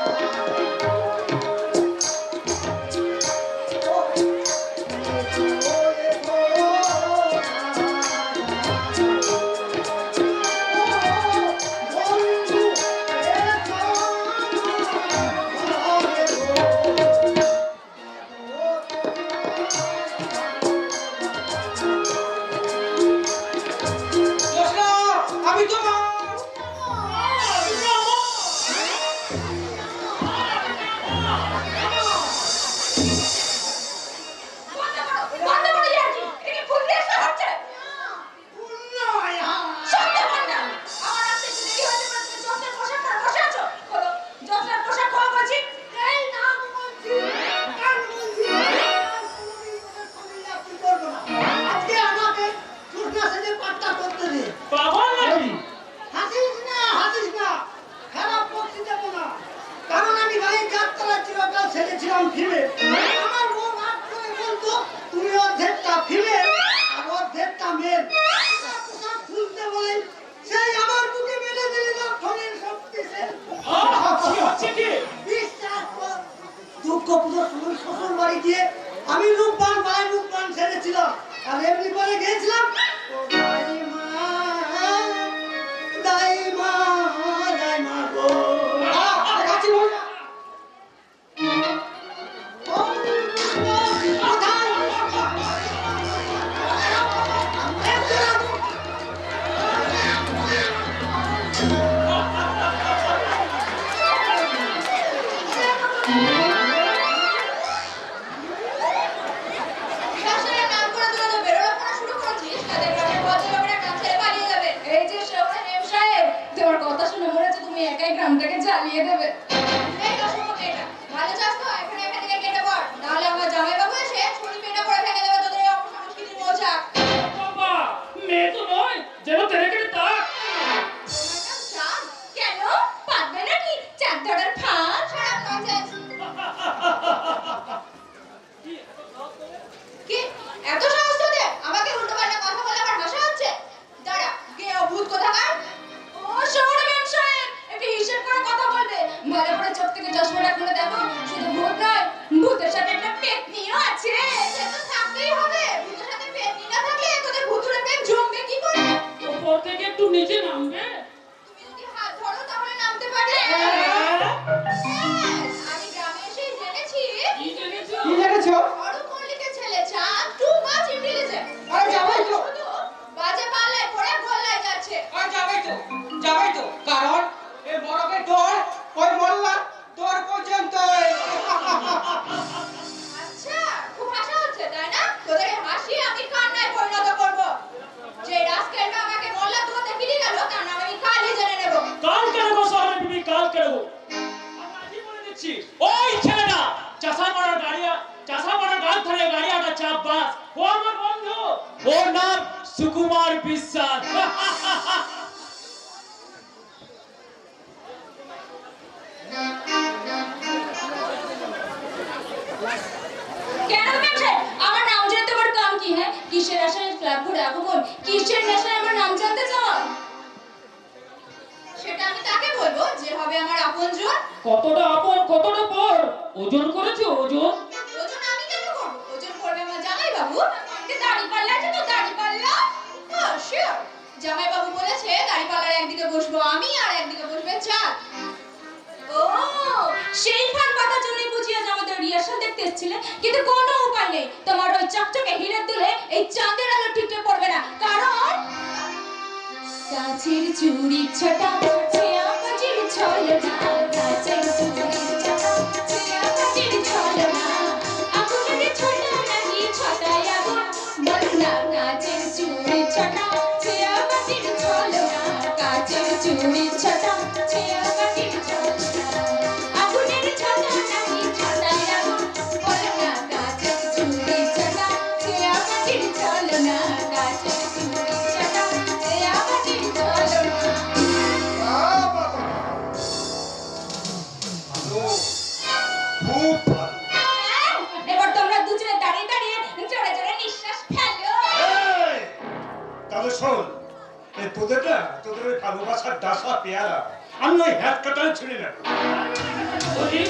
ছেড়েছিলাম ফিরে আমার মন রাগ করে বলতো তুমি অর্ধেকটা ফিরে আর অর্ধেকটা মেয়ে পোশাক খুলতে বলে সেই আমার বুকে মেরে দিলি লক্ষণের শক্তি সে কি হচ্ছে কি? বিশ্বাস কর দুঃখ পুজো শুরু শ্বশুর বাড়ি গিয়ে আমি রূপবান বাই রূপবান ছেড়েছিলাম আর এমনি করে গিয়েছিলাম ও দাইমা দাইমা গো কাছে বল শাশুড়ির নাম করে তোরা তো বেরোনোপনা শুরু করেছিস, তাদের গ্রামের ভদ্রলোকেরা কাজ ছেড়ে পালিয়ে যাবে। এই যে শহরের মেম সাহেব, তোমার কথা শুনে মনে হচ্ছে তুমি একাই গ্রামটাকে জ্বালিয়ে দেবে। এই দশমতে এটা ভালো চাস তো এখানে এখান থেকে কেটে পড়, নাহলে আমার জামাইবাবু এসে ছুরি পেটা করে ফেলে দেবে তোদের এই অপসংস্কৃতির মৌচাক। বাবা, মেয়ে তো নয়, যেন তেরে কেটে তাক। চাঁদ কেন পাতবে নাকি চাঁদ ধরার ফাঁদ? খারাপ ননসেন্স। কি এত সাহস তোদের আমাকে উল্টোপাল্টা কথা বলে আমার ভাষা হচ্ছে? দাঁড়া কে অভূত কোথাকার? ও শহরে ম্যাম সাহেব একটু হিসেব করে কথা বলবে, ভালো করে চোখ থেকে চশমাটা খুলে দেখো, শুধু ভূত নয় ভূতের সাথে একটা পেতনিও আছে। সে তো থাকতেই হবে, ভূতের সাথে পেতনি না থাকলে তোদের ভূতুরে প্রেম জমবে কি করে? ওপর থেকে একটু নিচে নামবে। তুমি যদি হাত ধরো তাহলে নামতে পারবে। আমি গ্রামে এসেই জেনেছি কি জেনেছো? কি দেখেছো অরূপ মল্লিকের ছেলে চাঁদ টু মাচ ইন্টেলিজেন্ট। আরে যাবাই তো শুধু বাজে পাল্লায় পড়ে গোল্লায় যাচ্ছে। আর যাবাই তো কারণ এই বরফের দৌড় ওই মোল্লা দৌড় পর্যন্ত আচ্ছা খুব হাসা হচ্ছে তাই না? তোদের এই হাসি আমি কান্নায় পরিণত করব। যে রাস্কেলটা আমাকে মোল্লা তোমাদের ফিরে গেল তার নাম আমি কালই জেনে নেব। কাল কেন গো শহরে বিবি, কাল কেন গো? আমি আজই বলে দিচ্ছি, ওই ছেলেটা চাষাপাড়ার গান ধরে গাড়িয়াটা চাপ বাস, ও আমার বন্ধু, ওর নাম সুকুমার বিশ্বাস। কেন বেঁচে আমার নাম জেনে তোমার কাম কি? হ্যাঁ কিসের আশায় ক্লাব ঘুরে আগমন, কিসের নেশায় আমার নাম জানতে চাও? সেটা আমি তাকে বলবো যে হবে আমার আপনজন। কতটা আপন কতটা পর, ওজন করেছো ওজন? ওজন আমি কেন করব? ওজন করবে আমার জামাইবাবু। যে দাড়িপাল্লা আছে তো দাড়িপাল্লা। হ্যাঁ শিওর। জামাইবাবু বলেছে দাড়িপাল্লার একদিকে বসবো আমি আর একদিকে বসবে চাঁদ। ও সেই ফান পাতা জন্য বুঝি আজ আমাদের রিহার্সাল দেখতে এসেছিলে, কিন্তু কোনো উপায় নেই, তোমার ওই চকচকে হীরের দুলে এই চাঁদের আলো ঠিকঠাক পড়বে না, কারণ কাছের চুড়ি ছটা ছেয়া কাছের ছলনা, কাছের চুড়ি ছটা ছেয়া কাছের ছলনা, আগুনের ছটা নাকি ছটায় আগুন, বল না কাছের চুড়ি ছটা ছেয়া কাছের ছলনা, কাছের চুড়ি ছটা ছেয়া কাছের ছলনা, আগুনের ছটা নাকি ছটায় আগুন, বল না কাছের চুড়ি ছটা ছেয়া কাছের ছলনা, কাছের চুড়ি ছটা ছেয়া কাছের ছলনা। খুব ভালো। এবার তোমরা দুজনে দাঁড়িয়ে দাঁড়িয়ে জোরে জোরে নিঃশ্বাস ফেলো। এই, তাহলে শোন, তোদের ওই ভালোবাসার ডাসা পেয়ারা আমি ওই হ্যাট কাটারে ছিঁড়ে নেব। বলি,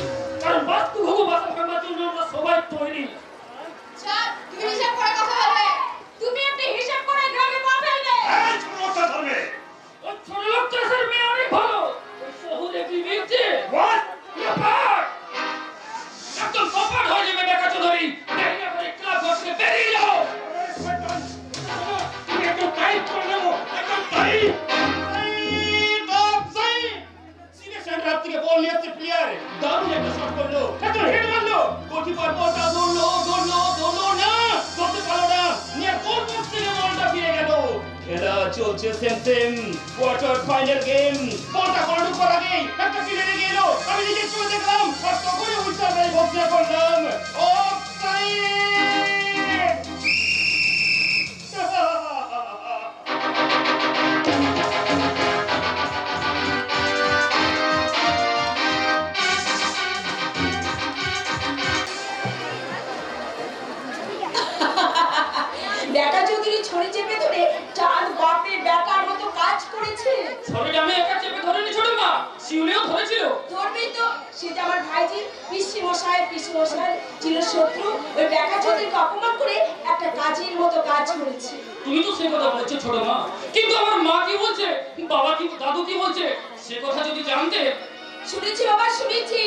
কারণ বাস্তুভূমি বাসা ভাঙার জন্য আমরা সবাই তৈরি। চাঁদ, তুমি হিসাব করে কথা বলবে। তুমি একটা হিসাব করে গ্রামে পা ফেলবে। এই ছোট লোকটা ধরবে। ওই ছোট লোকটা স্যার মেয়ে অনেক ভালো, ওই শহরে বিবিতে What? ব্যাপার একদম কপাট হয়ে যাবে। দেখা চৌধুরী, দেরি না করে ক্লাব ঘর থেকে বেরিয়ে যাও। তুমি একটু টাইট করে নেবো, একদম টাইট। সেন্টার থেকে বল নিয়ে আসছে প্লেয়ার, দারুণ একটা শট করলো, একটা হেড মারলো, গোলকিপার বলটা ধরলো না, ধরতে পারলো না, নিয়ে গোল পোস্ট থেকে বলটা ফিরে গেল। খেলা চলছে সেম কোয়ার্টার ফাইনাল গেম। বলটা গোল ঢোকার আগেই একটা প্লেয়ার এগিয়ে এলো, আমি নিজে চলে দেখলাম আর তখনই উল্টা করে ঘোষণা করলাম অফসাইড। বেটা চৌধুরী ছড়ি চেপে ধরে চার বাপে বেটার মতো কাজ করেছে। ছড়িটা আমি একা চেপে ধরিনি ছোট মা, শিউলিও ধরেছিল। ধরবি তো, সে যে আমার ভাইজি পিসি মশাই ছিল শত্রু, ওই বেটা চৌধুরীকে অপমান করে একটা কাজের মতো কাজ করেছে। তুমি তো সে কথা বলছো ছোট মা, কিন্তু আমার মা কি বলছে, বাবা কি, দাদু কি বলছে, সে কথা যদি জানতে। শুনেছি বাবা, শুনেছি।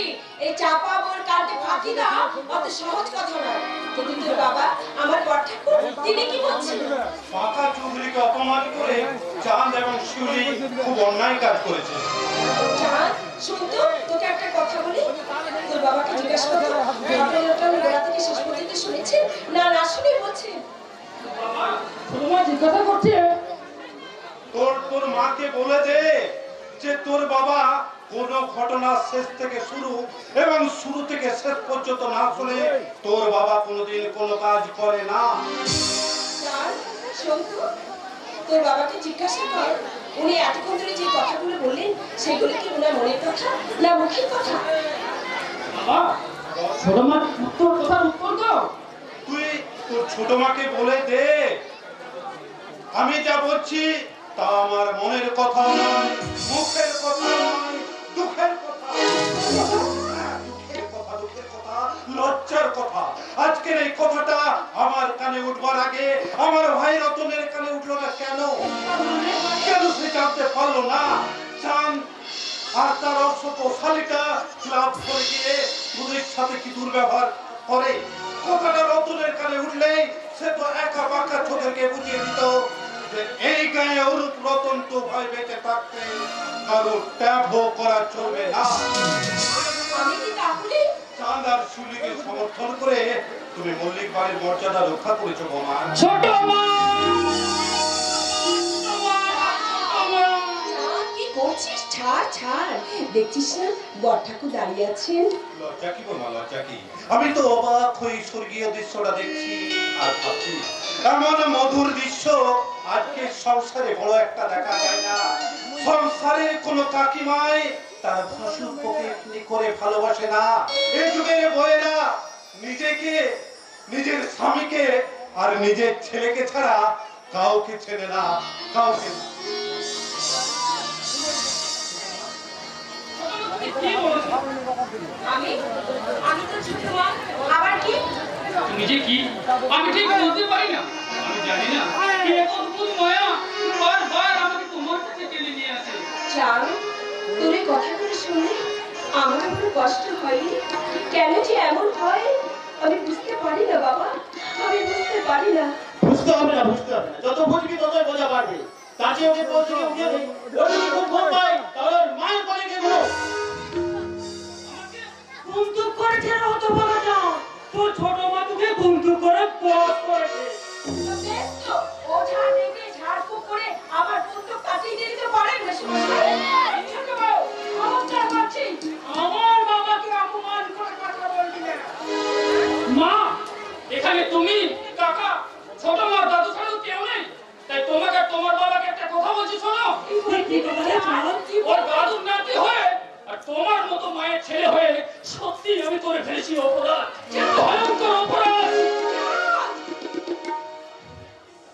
এই চাপা বোর কাটে ফাঁকি দাও অত সহজ কথা না। কিন্তু তোর বাবা আমার বড় ঠাকুর তিনি কি বলছেন? বাঁকা চৌধুরীকে অপমান করে চাঁদ এবং শিউলি খুব অন্যায় কাজ করেছে। চাঁদ, শুন তো, তোকে একটা কথা বলি। তোর বাবাকে জিজ্ঞাসা করতো ঘটনাটা গোড়া থেকে শেষ পর্যন্ত শুনেছেন না না শুনে বলছেন? বাবা ছোট মা জিজ্ঞাসা করছে। তোর মাকে বলে দে যে তোর বাবা কোনো ঘটনা শেষ থেকে শুরু এবং শুরু থেকে শেষ পর্যন্ত না শুনে তোর বাবা কোনোদিন কোনো কাজ করে না। চাঁদ, শোন তো, তোর বাবাকে জিজ্ঞাসা কর উনি এতক্ষণ ধরে যে কথাগুলো বললেন সেগুলো কি ওনার মনের কথা না মুখের কথা? বাবা ছোট মা কথার উত্তর দাও। তুই তোর ছোট মাকে বলে দে আমি যা বলছি তা আমার মনের কথা নয়, মুখের কথা নয়, দুঃখের কথা। দুঃখের কথা, লজ্জার কথা। আজকের এই কথাটা আমার কানে উঠবার আগে আমার ভাই রতনের কানে উঠলো না কেন? কেন সে জানতে পারলো না চাঁদ আর তার অসত শালিকা ক্লাব করে গিয়ে তোদের সাথে কি দুর্ব্যবহার করে? কথাটা রতনের কানে উঠলেই সে তো একা বাঁকা চোখেরকে বুঝিয়ে দিত যে এই গায়ে অরূপ রতন তো ভয় বেঁচে থাকতে কারো ট্যাবও করা চলবে না। আমি কি তাহলে চাঁদ আর শিউলিকে সমর্থন করে তুমি মল্লিক বাড়ির মর্যাদা রক্ষা করেছো বোমা। ছোট মা কি করছিস? ছাড় ছাড়, দেখছিস না বড় ঠাকুর দাঁড়িয়ে আছেন। লজ্জা কি বোমা, লজ্জা কি? আমি তো অবাক হয়ে স্বর্গীয় দৃশ্যটা দেখছি আর ভাবছি এমন মধুর দৃশ্য আজকে সংসারে বড় একটা দেখা যায় না। সংসারের কোনো কাকিমায় তার ভাসুরকে করে ভালোবাসে না। এই যুগের বউয়েরা নিজেকে, নিজের স্বামীকে আর নিজের ছেলেকে ছাড়া কাউকে ছেড়ে না, কাউকে। আমি আমি তো ছোট মা, আবার কি? তুমি যে কি আমি ঠিক বলতে পারি না। আমি জানি না কি এক অদ্ভুত মায়া বারবার আমাকে তোমার কাছে টেনে নিয়ে আসে। চাঁদ, তোর এই কথাগুলো শুনলে আমার কোনো কষ্ট হয়নি? কেন যে এমন হয় আমি বুঝতে পারি না বাবা, আমি বুঝতে পারি না। বুঝতে হবে না, বুঝতে হবে না। যত বুঝবি ততই বোঝা পারবে। কাজে ওকে বলছি উঠে দে। ওকে খুব ভয় পাই, তাহলে ওর মায়ের কোলে গিয়ে ঘুরো। বন্দুক করেছে না হতো বলা যাও, তোর ছোট মা তোকে বন্দুক করে পথ করেছে। তো বেশ তো, ওঝা দেখে ঝাড়ফুঁক করে আমার বন্দুক কাটিয়ে দিয়ে দিতে পারেন মেশিনমশাই। ছোট বউ, খবরদার বলছি, আমার বাবাকে অপমান করে কথা বলবি না। মা এখানে তুমি, কাকা, ছোট মা, দাদু ছাড়াও কেউ নেই। তাই তোমাকে আর তোমার বাবাকে একটা কথা বলছি শোনো। ওর দাদুর নাতি হয়ে আর তোমার মতো মায়ের ছেলে হয়ে সত্যি আমি করে ফেলেছি অপরাধ, ভয়ঙ্কর অপরাধ।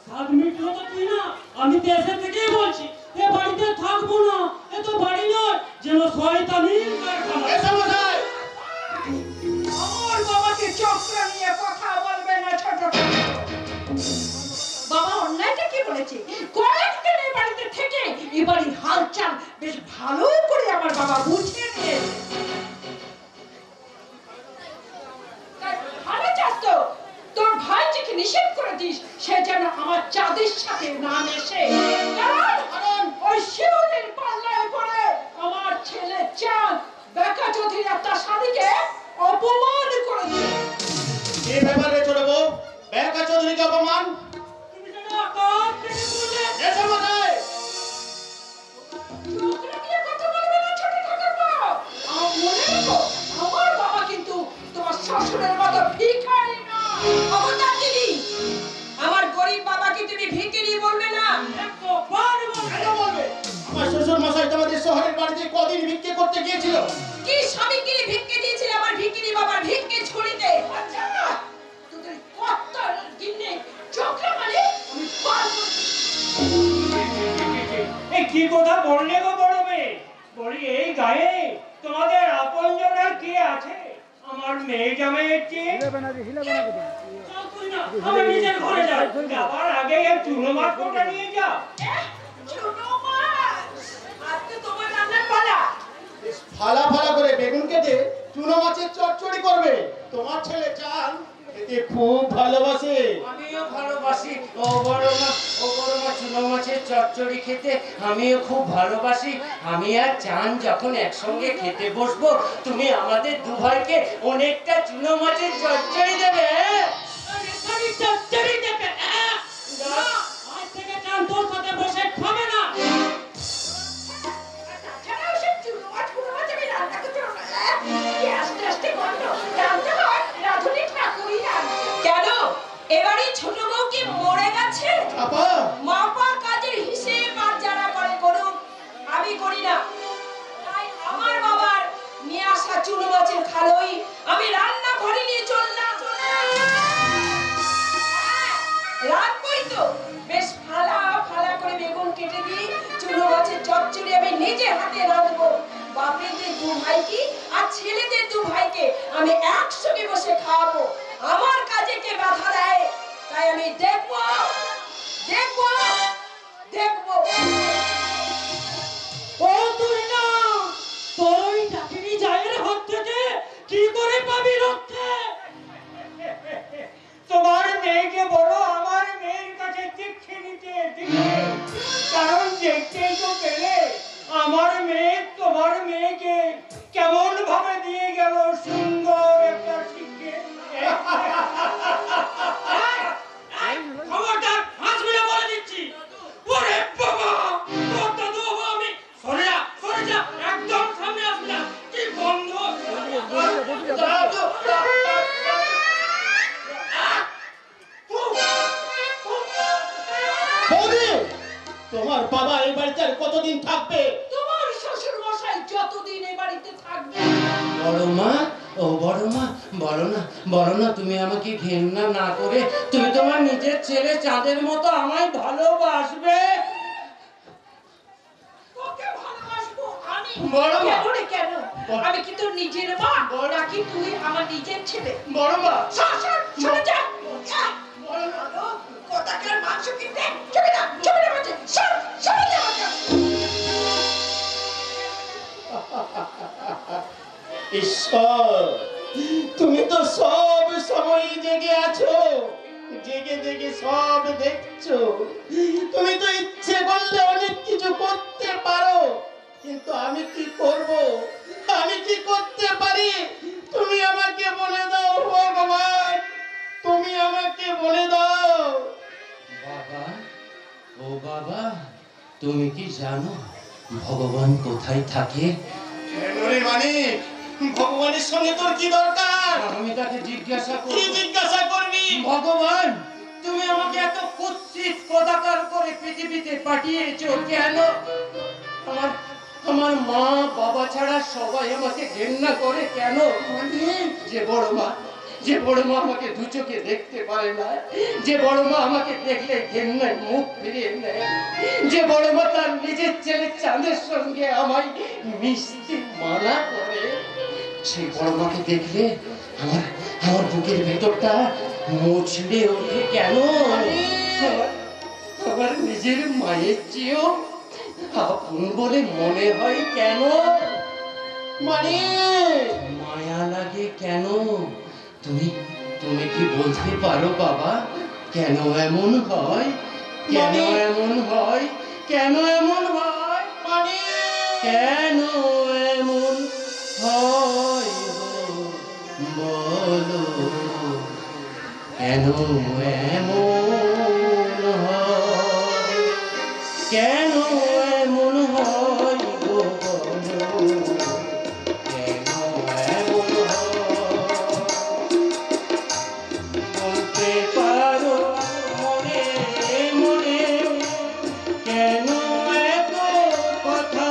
সাত মিটলো তো তুই না, আমি দেশে থেকেই বলছি এ বাড়িতে থাকবো না। এ তো বাড়ি নয়, যেন শয়তানির কারখানা। এসো মশাই। আমার বাবাকে চক্র নিয়ে কথা বলবে না ছোট। বাবা অন্যায়টা কি বলেছে? কয়েকদিন এই বাড়িতে থেকে এই বাড়ির হালচাল বেশ ভালো করে আমার বাবা বুঝিয়ে নিয়েছে। ভালো চাস তো তোর ভাইজিকে নিষেধ করে দিস সে যেন আমার চাঁদের সাথে না মেশে। কারণ ওই শিউলির পাল্লায় পড়ে আমার ছেলে চাঁদ বেকা চৌধুরী আর তার স্বামীকে অপমান করেছে। কি ব্যাপার রে ছোট বউ? বেকা চৌধুরীকে অপমান? তুমি যেন আকাশ থেকে বললে এসো মশাই। চোখে দিয়ে কথা বলবে না ছোট ঠাকুরপো। আর মনে রেখো আমার বাবা কিন্তু তোমার শ্বশুরের মতো ভিখারি না। খবরদার দিদি, আমার গরিব বাবাকে তুমি ভিখারি বলবে না। একবার বলবে। কেন বলবে? আমার শ্বশুর মশাই তোমাদের শহরের বাড়িতে কদিন ভিক্ষে করতে গিয়েছিল? কি স্বামীকে ভিক্ষে দিয়েছিল আমার ভিখারি বাবার ভিক্ষে ছড়িতে? আচ্ছা না তোদের কত দিনে চোখে মানে মেয়ে জামাই এসছে। চল তুই না, আমরা নিজের ঘরে যাই। যাবার আগে এই চুনো মাছ কোটা নিয়ে যা। ছোট মাছ আজকে তোমার রান্নার পালা। ফালা ফালা করে বেগুন কেটে চুনো মাছের চচ্চড়ি করবে। তোমার ছেলে চান খেতে খুব ভালোবাসে। আমিও ভালোবাসি ও বড় মা চুনো মাছের চচ্চড়ি খেতে আমিও খুব ভালোবাসি। আমি আর চান যখন একসঙ্গে খেতে বসবো, তুমি আমাদের দু ভাইকে অনেকটা চুনো মাছের চচ্চড়ি দেবে। হ্যাঁ? চচ্চড়ি দেবে। আজ থেকে চান তোর সাথে বসে খাবে না। তাছাড়া ওসব চুনো মাছ পুরো মাছ আমি রান্না করতে পারবো না। কি আস্তে আস্তে গন্ধ রান্না হয় রাধুনি ঠাকুরই রান্না। কেন এবারে ছোট বউ কি মরে গেছে? আপা মাপার কাজের হিসেব আর যারা করে করুক, আমি করি না। তাই আমার বাবার নিয়ে আসা চুনো মাছের খালোই আমি রান্না ঘরে নিয়ে চললাম। রাখবই তো, বেশ ফালা ফালা করে বেগুন কেটে দিই, চুনো মাছের চচ্চড়ি আমি নিজে হাতে রাঁধবো। বাপেদের দু ভাইকে আর ছেলেদের দু ভাইকে আমি একসঙ্গে বসে খাওয়াবো। আমার কাজে কে বাধা দেয়, তাই আমি দেখবো দেখবো দেখবো। ও তুই না, তোর ওই ডাকিনি জায়ের হাত থেকে কি করে পাবি রক্ষে? তোমার মেয়েকে বলো আমার মেয়ের কাছে দীক্ষে নিতে দিলে, কারণ দেখতেই তো পেলে আমার মেয়ে তোমার মেয়েকে কেমন ভাবে দিয়ে গেল সুন্দর একটা শিক্ষে। খবরদার হাসবি না বলে দিচ্ছি। ওরে বাবা, তোর দাদু বাবা আমি। সরে যা, একদম সামনে আসবি না। কি গন্ধ! বৌদি, তোমার বাবা এই বাড়িতে আর কতদিন থাকবে? তোমার শ্বশুর মশাই যতদিন এই বাড়িতে থাকবে। বড় মা, ও বড় মা, বলো না তুমি আমাকে ঘেন্না না করে তুমি তোমার নিজের ছেলে চাঁদের মতো আমায় ভালোবাসবে। তোকে ভালোবাসবো আমি। বড় মা। কেন রে কেন? আমি কি তোর নিজের মা নাকি তুই আমার নিজের ছেলে? বড় মা, সরে যা। কোথাকার মাংস কিনতে চলে যা বলছে। সরে যা। ঈশ্বর, তুমি তো সব সময় জেগে আছো, জেগে জেগে সব দেখছো। তুমি তো ইচ্ছে করলে অনেক কিছু করতে পারো, কিন্তু আমি কি করব? আমি কি করতে পারি? তুমি আমাকে বলে দাও ভগবান, তুমি আমাকে বলে দাও। বাবা, ও বাবা, তুমি কি জানো ভগবান কোথায় থাকে? কেন রে মানিক, ভগবানের সঙ্গে তোর কি দরকার? আমি তাকে জিজ্ঞাসা কি করি। জিজ্ঞাসা করবি? ভগবান, তুমি আমাকে এত কুৎসিত কদাকার করে পৃথিবীতে পাঠিয়েছো কেন? আমার মা বাবা ছাড়া সবাই আমাকে ঘেন্না করে কেন? যে বড় মা আমাকে দু চোখে দেখতে পারে না, যে বড় মা আমাকে দেখলে ঘেন্নায় মুখ ফিরিয়ে নেয়, যে বড় মা তার নিজের ছেলে চাঁদের সঙ্গে আমায় মিষ্টি মানা করে, সেই বড় মাকে দেখলে আমার বুকের ভেতরটা মুচড়ে ওঠে কেন? আমার নিজের মায়ের চেয়েও আপন বলে মনে হয় কেন? মায়া লাগে কেন? তুমি কি বলতে পারো বাবা, কেন এমন হয়? কেন এমন হয়? কেন এমন হয়? কেন এমন হয় গো বলো, কেন এমন হয়? কেন এমন হয় গো বলো, কেন এমন হয়? বলতে পারো মনে মনে কেন এত কথা?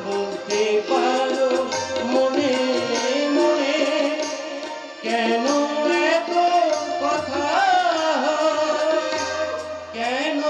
বলতে পারো মনে মনে কেন এত কথা? কেন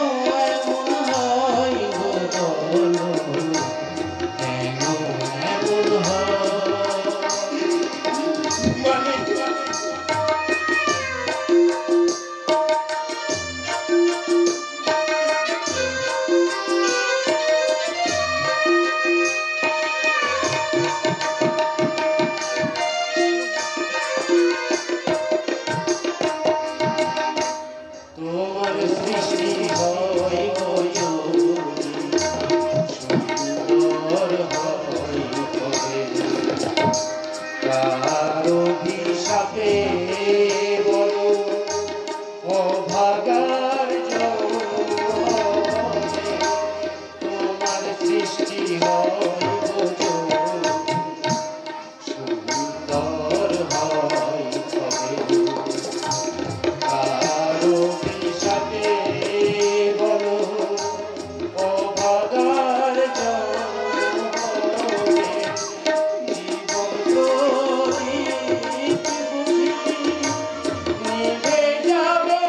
কার অভিশাপে বলো অভাগার জন্মে তোমার সৃষ্টি হয় বোঝো সুন্দর হয় তবে কার অভিশাপে বলো অভাগার জন্মে জীবন প্রদীপ বুঝি নিভে যাবে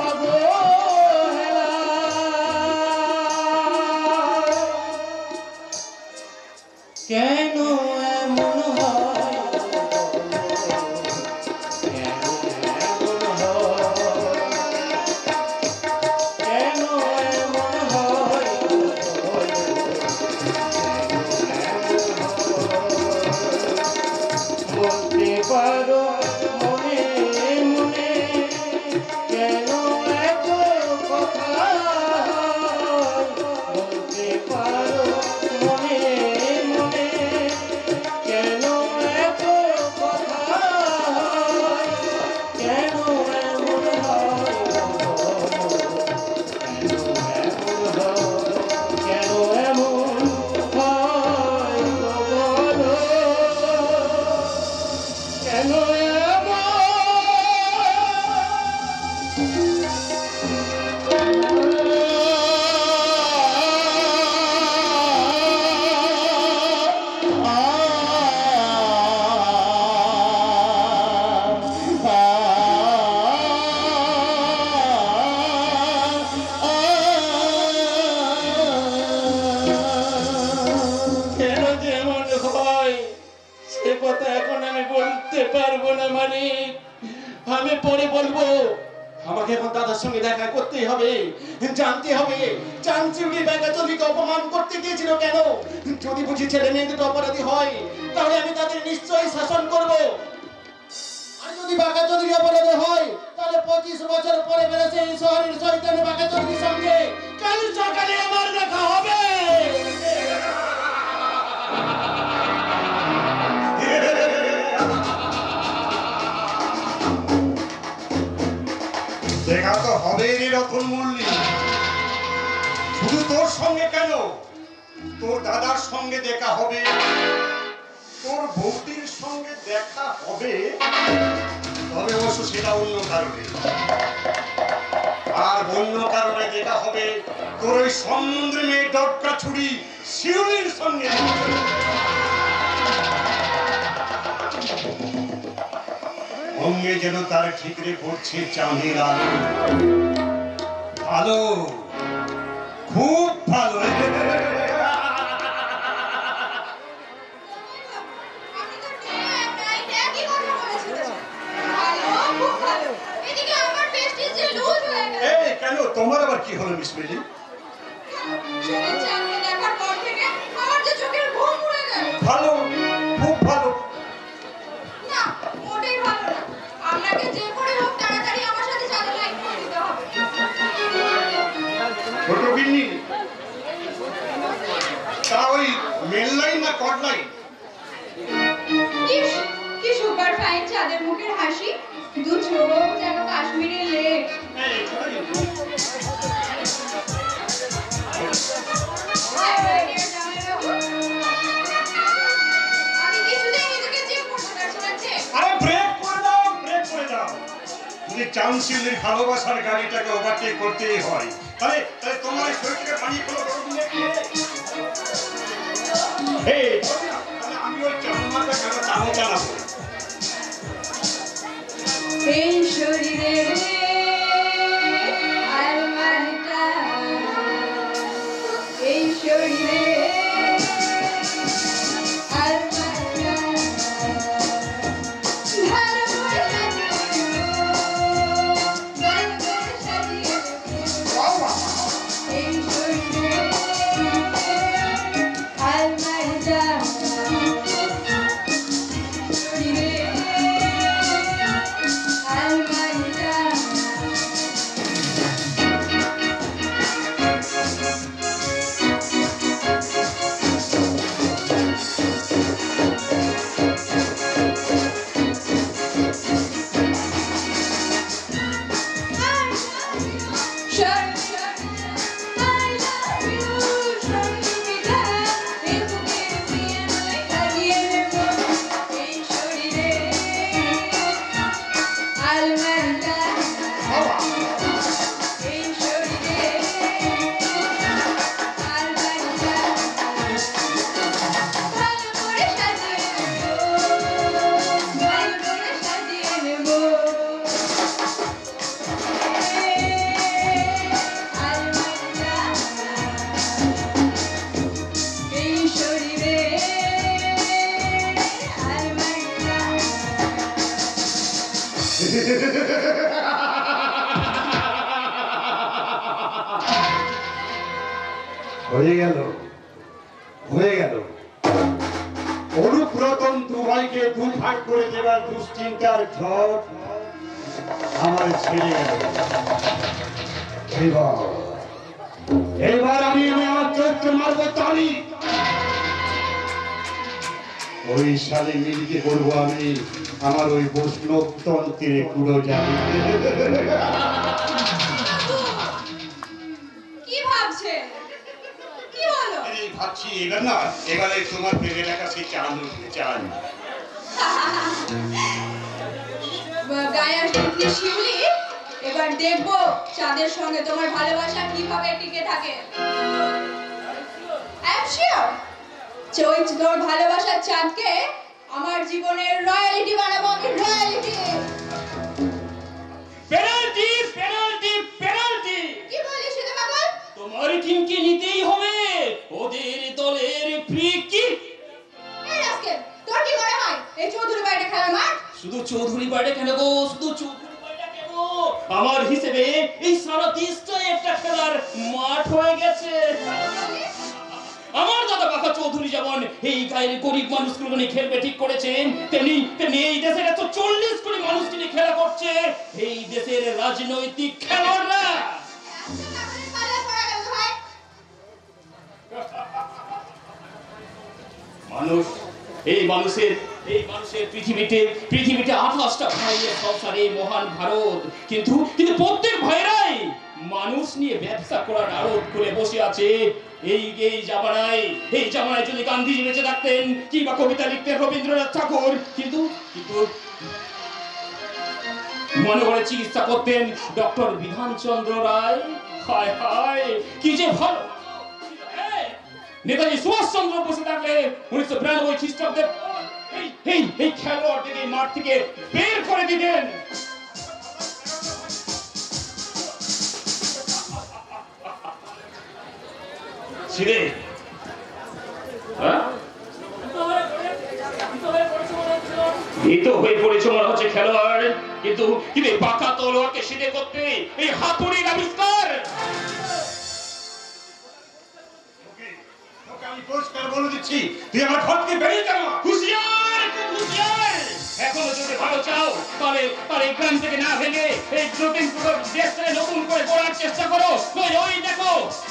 অবহেলা কেন এমন হয় কেন এমন হয় কেন এমন হয় বলতে পারো মনে মনে কেন এত কথা বলতে পারো মনে মনে কেন এত কথা কেন এমন হয় কেন এমন হয় বলো কেন কেন যেমন হয় সে কথা এখন আমি বলতে পারবো না মালিক আমি পরে বলবো আমাকে এখন দাদার সঙ্গে দেখা করতেই হবে, জানতে হবে চাঞ্চুলি ব্যাগাচলিকে অপমান করতে গিয়েছিল কেন। যদি বুঝি ছেলে মেয়ে দুটো অপরাধী হয় তাহলে আমি তাদের নিশ্চয়ই শাসন করব। আর যদি বাঘাচৌধুরী অপরাধী হয় তাহলে 25 বছর পরে বেড়েছে এই শহরের শয়তান বাঘাচৌধুরীর সঙ্গে কাল সকালে আমার দেখা হবে। দেখা তো হবে রে রতন মল্লিক, শুধু তোর সঙ্গে কেন, তোর দাদার সঙ্গে দেখা হবে, তোর বৌদির সঙ্গে দেখা হবে, তবে অবশ্য সেটা অন্য কারণে। আর অন্য কারণে দেখা হবে তোর ওই সমুদ্রে মেয়ে ডটকা ছুরি শিউলির সঙ্গে। অঙ্গে যেন তার ঠিকরে পড়ছে চাঁদের আলো। ভালো, খুব ভালো। আপনি তো ঠিক একই কথা বলেছিলেন। ভালো, খুব ভালো। এদিকে আমার প্রেস্টিজ যে লুজ হয়ে গেল। এই কেন, তোমার আবার কি হলো মিস মিলি? শুনেছি আপনি দেখার পর থেকে আমার যে চোখের ঘুম উড়ে গেল। ভালো, খুব ভালো। না, মোটেই ভালো না। আপনাকে যে করে হোক তাড়াতাড়ি আমার সাথে চাঁদা লাইন করে দিতে হবে। ছোট গিন্নি, তা ওই মেল লাইন না কট লাইন? ইস, কি সুপার ফাইন চাঁদের মুখের হাসি, দু চোখ যেন কাশ্মীরের লেক। এই, ছোট গিন্নি। আমি কিছুতেই নিজেকে চেক করতে পারছি না, চেক। আরে ব্রেক করে দাও, ব্রেক করে দাও। যদি চান্সিলের ভালোবাসার গাড়িটাকে ওভারটেক করতেই হয়, তাহলে তাহলে তোমার এই শরীরটাকে পানি ফেলো করবি নাকি? এই, তাহলে আমি ওই চাম্মাটা কেন চামো চালাবো? এই শরীরে আর মানটা, এই শরীরে আর মানটা, ভালোবাসা দিয়ে, এই শরীরে আর মানটা, হয়ে গেল, হয়ে গেল। অনুপুরাতন দু ভাইকে দু ভাগ করে দেবার দুশ্চিন্তার ঝড় আমার ছেড়ে গেল। এবার আমি আমার চোখকে মারবো তালি। ওই সালে মিলকে করবো আমি আমার ওই বৈষ্ণব তন্ত্রে পুরো যাবে। কি ভাবছেন? কি হলো? এই ভাবছি এবার না, এবারে তোমার প্রেমের একা সেই চাঁদ চাঁদ গায়ে আসবে শিউলি, এবার দেখবো চাঁদের সঙ্গে তোমার ভালোবাসা কিভাবে টিকে থাকে। তোর ভালোবাসার চাঁদকে আমার জীবনের রয়্যালিটি বানাবো আমি, রয়্যালিটি। Penalty, penalty, penalty! কি বলিস সেটা পাগল? তোমার টিমকে নিতেই হবে ওদের দলের ফ্রি কিক। এই রাস্কেল, তোর কি মনে হয় এই চৌধুরী বাড়িটা খেলার মাঠ? শুধু চৌধুরী বাড়িটা কেন গো, শুধু চৌধুরী বাড়িটা কেন? আমার হিসেবে এই সারা দেশটাই একটা খেলার মাঠ হয়ে গেছে। আমার দাদা বাবা চৌধুরী যেমন এই গায়ের গরিব মানুষগুলো নিয়ে খেলবে ঠিক করেছেন, তেমনি এই দেশের 140 কোটি মানুষকে নিয়ে খেলা করছে এই দেশের রাজনৈতিক খেলোয়াড়রা। মানুষ, এই মানুষের পৃথিবীতে 28টা ভাইয়ের সংসারে মহান ভারত, কিন্তু প্রত্যেক ভাইরাই মানুষ নিয়ে ব্যবসা করার আড়ত করে বসে আছে। এই জামানায় যদি গান্ধীজি বেঁচে থাকতেন কিংবা কবিতা লিখতেন রবীন্দ্রনাথ ঠাকুর, কিন্তু মনে করে চিকিৎসা করতেন ডক্টর বিধানচন্দ্র রায়। হায় হায়, কি যে ভালো নেতাজি সুভাষচন্দ্র বসে থাকলে 1992 খ্রিস্টাব্দে এই খেলোয়াড়দের এই মাঠ থেকে বের করে দিতেন। ছিরে ভীত হয়ে পড়েছে মনে হচ্ছে খেলোয়াড়, কিন্তু পাকা তলোয়ারকে সিধে করতে এই হাতুড়ির আবিষ্কার। আমি পরিষ্কার বলে দিচ্ছি, তুই আমার ঘর থেকে বেরিয়ে যা। হুঁশিয়ার, হুঁশিয়ার! এখনো যদি ভালো চাও তাহলে এই গ্রাম থেকে না ভেঙে এই দেশটাকে নতুন করে গড়ার চেষ্টা করো।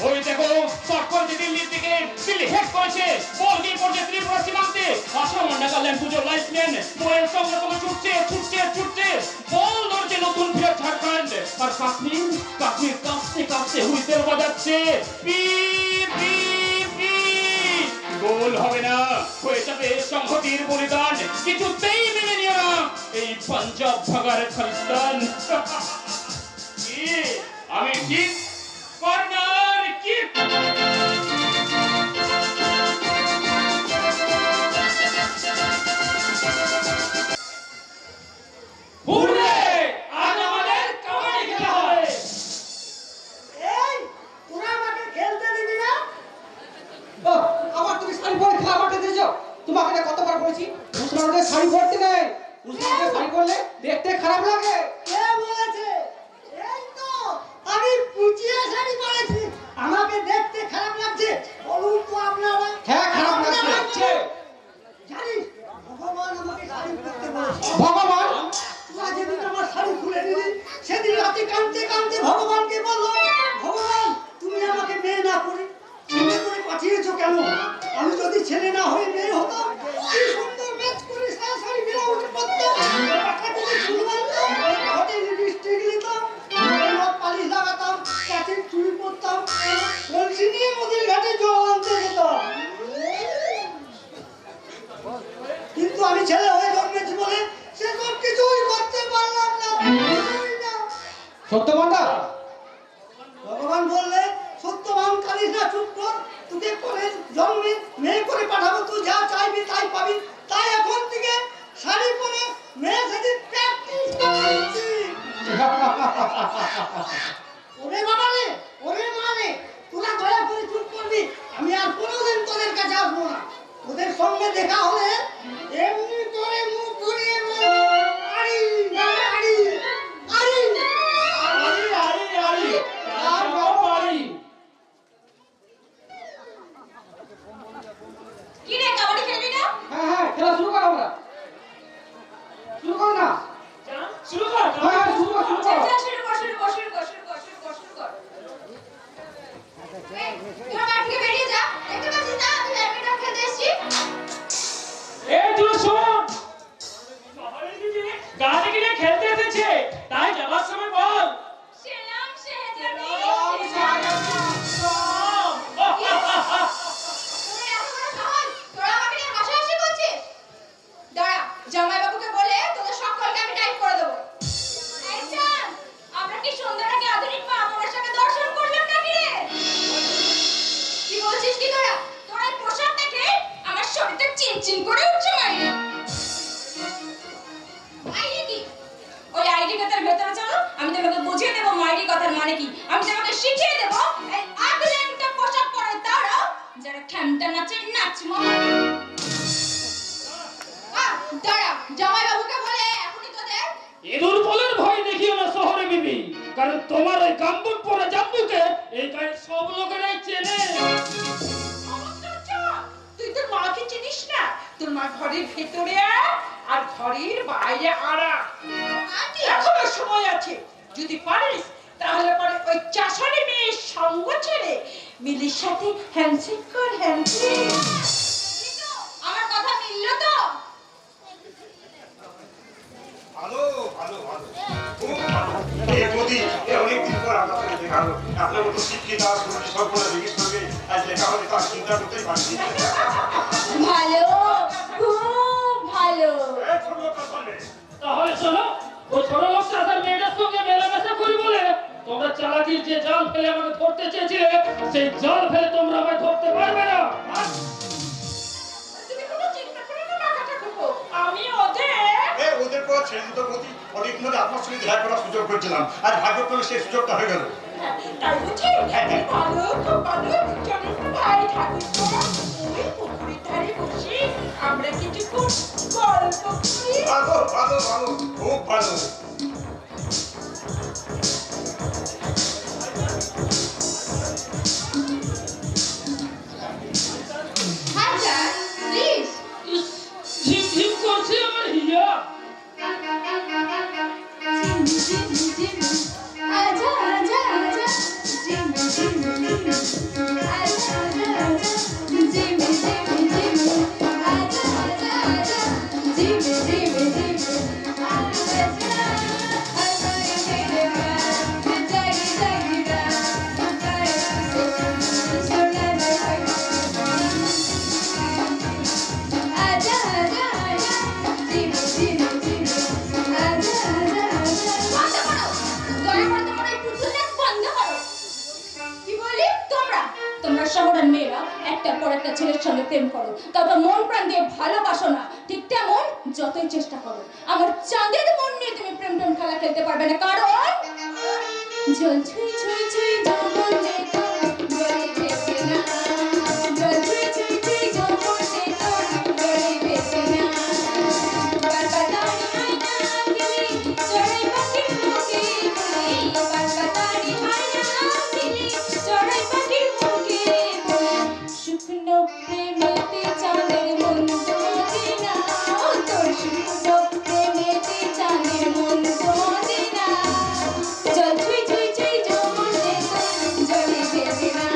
ওই দেখো শট করেছে দিল্লির দিকে, দিল্লি হেড করেছে, বল গিয়ে পড়ছে ত্রিপুরা সীমান্তে। আসাম নাগাল্যান্ড পুজোর লাইফম্যান বলের সঙ্গে তোমার ছুটছে বল ধরছে নতুন ফিরে ঝাড়খণ্ড। আর কাশ্মীর কাঁপতে হুইসেল বাজাচ্ছে। গোল হবে না, হয়ে যাবে সংহতির বলিদান। কিছুতেই মেনে নিও না এই পাঞ্জাব ভাগার খালিস্তান। আমি ঠিক কর্নার কিক। আজ আমাদের কাবাডি খেলা হবে। এই তোরা আমাকে খেলতে দিবি না? আমার তুমি শাড়ি পরে খেলা করতে দিয়েছো? তোমাকে না কতবার বলেছি মুসলমানদের শাড়ি পরতে নেই, মুসলমানদের শাড়ি পরলে দেখতে খারাপ লাগে। কে বলেছে? এই তো আমি পুচিয়া শাড়ি পরেছি, আমাকে দেখতে খারাপ লাগছে। বলুন তো আপনারা। হ্যাঁ, খারাপ লাগছে। জানিস ভগবান আমাকে শাড়ি পরতে বলেছে। ভগবান? তোরা যেদিন আমার শাড়ি খুলে দিলি সেদিন রাতে কাঁদতে কাঁদতে ভগবানকে বললো, ভগবান তুমি আমাকে মেয়ে না করে ছেলে করে পাঠিয়েছো কেন? আমি যদি ছেলে না হয়ে মেয়ে হতাম, কি সুন্দর ম্যাচ করে সারা শাড়ি মেলা উঠে পড়তাম, কাটিতে চুল বাঁধতাম, হাতে লিপস্টিক নিতাম, নখ পালিশ লাগাতাম, কাছে চুল পরতাম, কলসি নিয়ে নদীর ঘাটে জল আনতে যেতাম। কিন্তু আমি ছেলে হয়ে জন্মেছি বলে সেসব কিছুই করতে পারলাম না। সত্যবানটা ভগবান বললে সত্যবান কালিস না, চুপ কর, তোকে করে জন্মে মেয়ে করে পাঠাবো, তুই যা চাইবি তাই পাবি। তাই এখন থেকে শাড়ি পরে মেয়ে সাথে প্র্যাকটিস করছি। ওরে বাবা রে, ওরে মা রে, তোরা দয়া করে চুপ করবি। আমি আর কোনোদিন তোদের কাছে আসবো না। ওদের সঙ্গে দেখা হলে এমনি করে মুখ ঘুরিয়ে বলবো, আড়ি আড়ি শুরু কর হ্যাঁ শুরু কর শুরু কর যা, শুরু কর, শুরু কর, শুরু কর, শুরু কর, শুরু কর, শুরু কর। এই, তোরা বাড়ি থেকে বেরিয়ে যা। দেখতে পাচ্ছিস না আমি ব্যাডমিন্টন খেলতে এসেছি? এই তুই শোন শহরে দিদি গাড়ি কিনে খেলতে এসেছে তাই যাবার সময় বল সেলাম শেহজাদি। তোদের এত বড় সাহস, তোরা আমাকে নিয়ে হাসাহাসি করছিস? দাঁড়া, জামাইবাবুকে বলে তোদের সকলকে আমি টাইপ করে দেবো। এই চাঁদ, আমরা কি সুন্দর নাকি আধুনিক মা আপনার সঙ্গে দর্শন করলাম নাকি রে? কি বলছিস কি তোরা? তোরা এই পোশাক দেখে আমার শরীরটা চিনচিন করে উঠছে মাইরে। মাইরে কি? ওই আইডি কথার ভেতরে চলো, আমি তোমাকে বুঝিয়ে দেবো মাইরি কথার মানে কি। আমি তোমাকে শিখিয়ে দেবো এই আগলেনটা পোশাক পরে তারা যারা খ্যামটা নাচে নাচমো। দাঁড়া, জামাইবাবুকে বলে এখনই তোদের ইঁদুর বলের ভয় দেখিও না শহরে বিবি, কারণ তোমার ওই গাম্বুট পরে জাম্বুকে এই গায়ের সব লোকেরাই চেনে। তুই তোর মাকে চিনিস না? তোর মা ঘরের ভেতরে আর ঘরের বাইরে আড়া। এখনো সময় আছে, যদি পারিস তাহলে পরে ওই চাষারি মেয়ের সঙ্গ ছেড়ে মিলির সাথে হ্যান্ডশেক কর, হ্যান্ডশেক। কিন্তু আমার কথা মিললো তো? ভালো ভালো ভালো খুব ভালো। এই মোদি অনেকদিন পর আপনার সঙ্গে দেখা হলো। আপনার মতো শিক্ষিত আর সুন্দরী সর্বনা দিদির সঙ্গে আজ দেখা হলে তার চিন্তা করতেই পারছি। ভালো, খুব ভালো। এই ছোট লোকটা চলবে। তাহলে শোনো, ও ছোট লোকটা তার মেয়েটার সঙ্গে মেলামেশা করি বলে তোমরা চালাকির যে জাল ফেলে আমাকে ধরতে চেয়েছিলে সেই জাল ফেলে তোমরা আমায় ধরতে পারবে না। তুমি কোনো চিন্তা করো না বাবাটা করবো। আমি ওদের ওদের পর ছেলে দুটো প্রতি অনেক ধরে আপনার সঙ্গে দেখা করার সুযোগ করছিলাম, আর ভাগ্যক্রমে সেই সুযোগটা হয়ে গেল। তাই বুঝি ভালো, খুব ভালো। চলো ভাই ঠাকুর ওই পুকুরের ধারে বসে আমরা কিছুক্ষণ গল্প করি। ভালো ভালো ভালো খুব ভালো। আচ্ছা, প্লিজ। ইস, ঝিমঝিম করছে আমার হিয়া। আজা আজা আজা জিমি জিমি জিমি আজা আজা আজা জিমি জিমি জিমি আজা আজা আজা জিমি জিমি জিমি আজা আজা তেরে প্যার জাগি জাগি রাত জাগি সোনা না আজা আজা আজা জিমি জিমি জিমি আজা আজা আজা বন্ধ করো, দয়া করে তোমার এই পুতুল নাচ বন্ধ করো। কি বলি? তোমরা শহরের মেয়েরা একটার পর একটা ছেলের সঙ্গে প্রেম করো, তারপর মন প্রাণ দিয়ে ভালোবাসো না। ঠিক তেমন যতই চেষ্টা করো আমার চাঁদের মন নিয়ে তুমি প্রেম প্রেম খেলা খেলতে পারবে না, কারণ জল ছুঁই ছুঁই ছুঁই যৌবন যেত গলে ভেসে না, জল ছুঁই ছুঁই ছুঁই যৌবন যেত গলে ভেসে না। বারবাদারি হয় না গেলে চড়াই পাখির মুখে বলে, বারবাদারি হয় না গেলে চড়াই পাখির মুখে বলে, শুকনো প্রেমেতে চাঁদের মন বোঝে না, তোর শুকনো প্রেমেতে চাঁদের মন বোঝে না। জল ছুঁই ছুঁই ছুঁই যৌবন যেত জলে ভেসে না,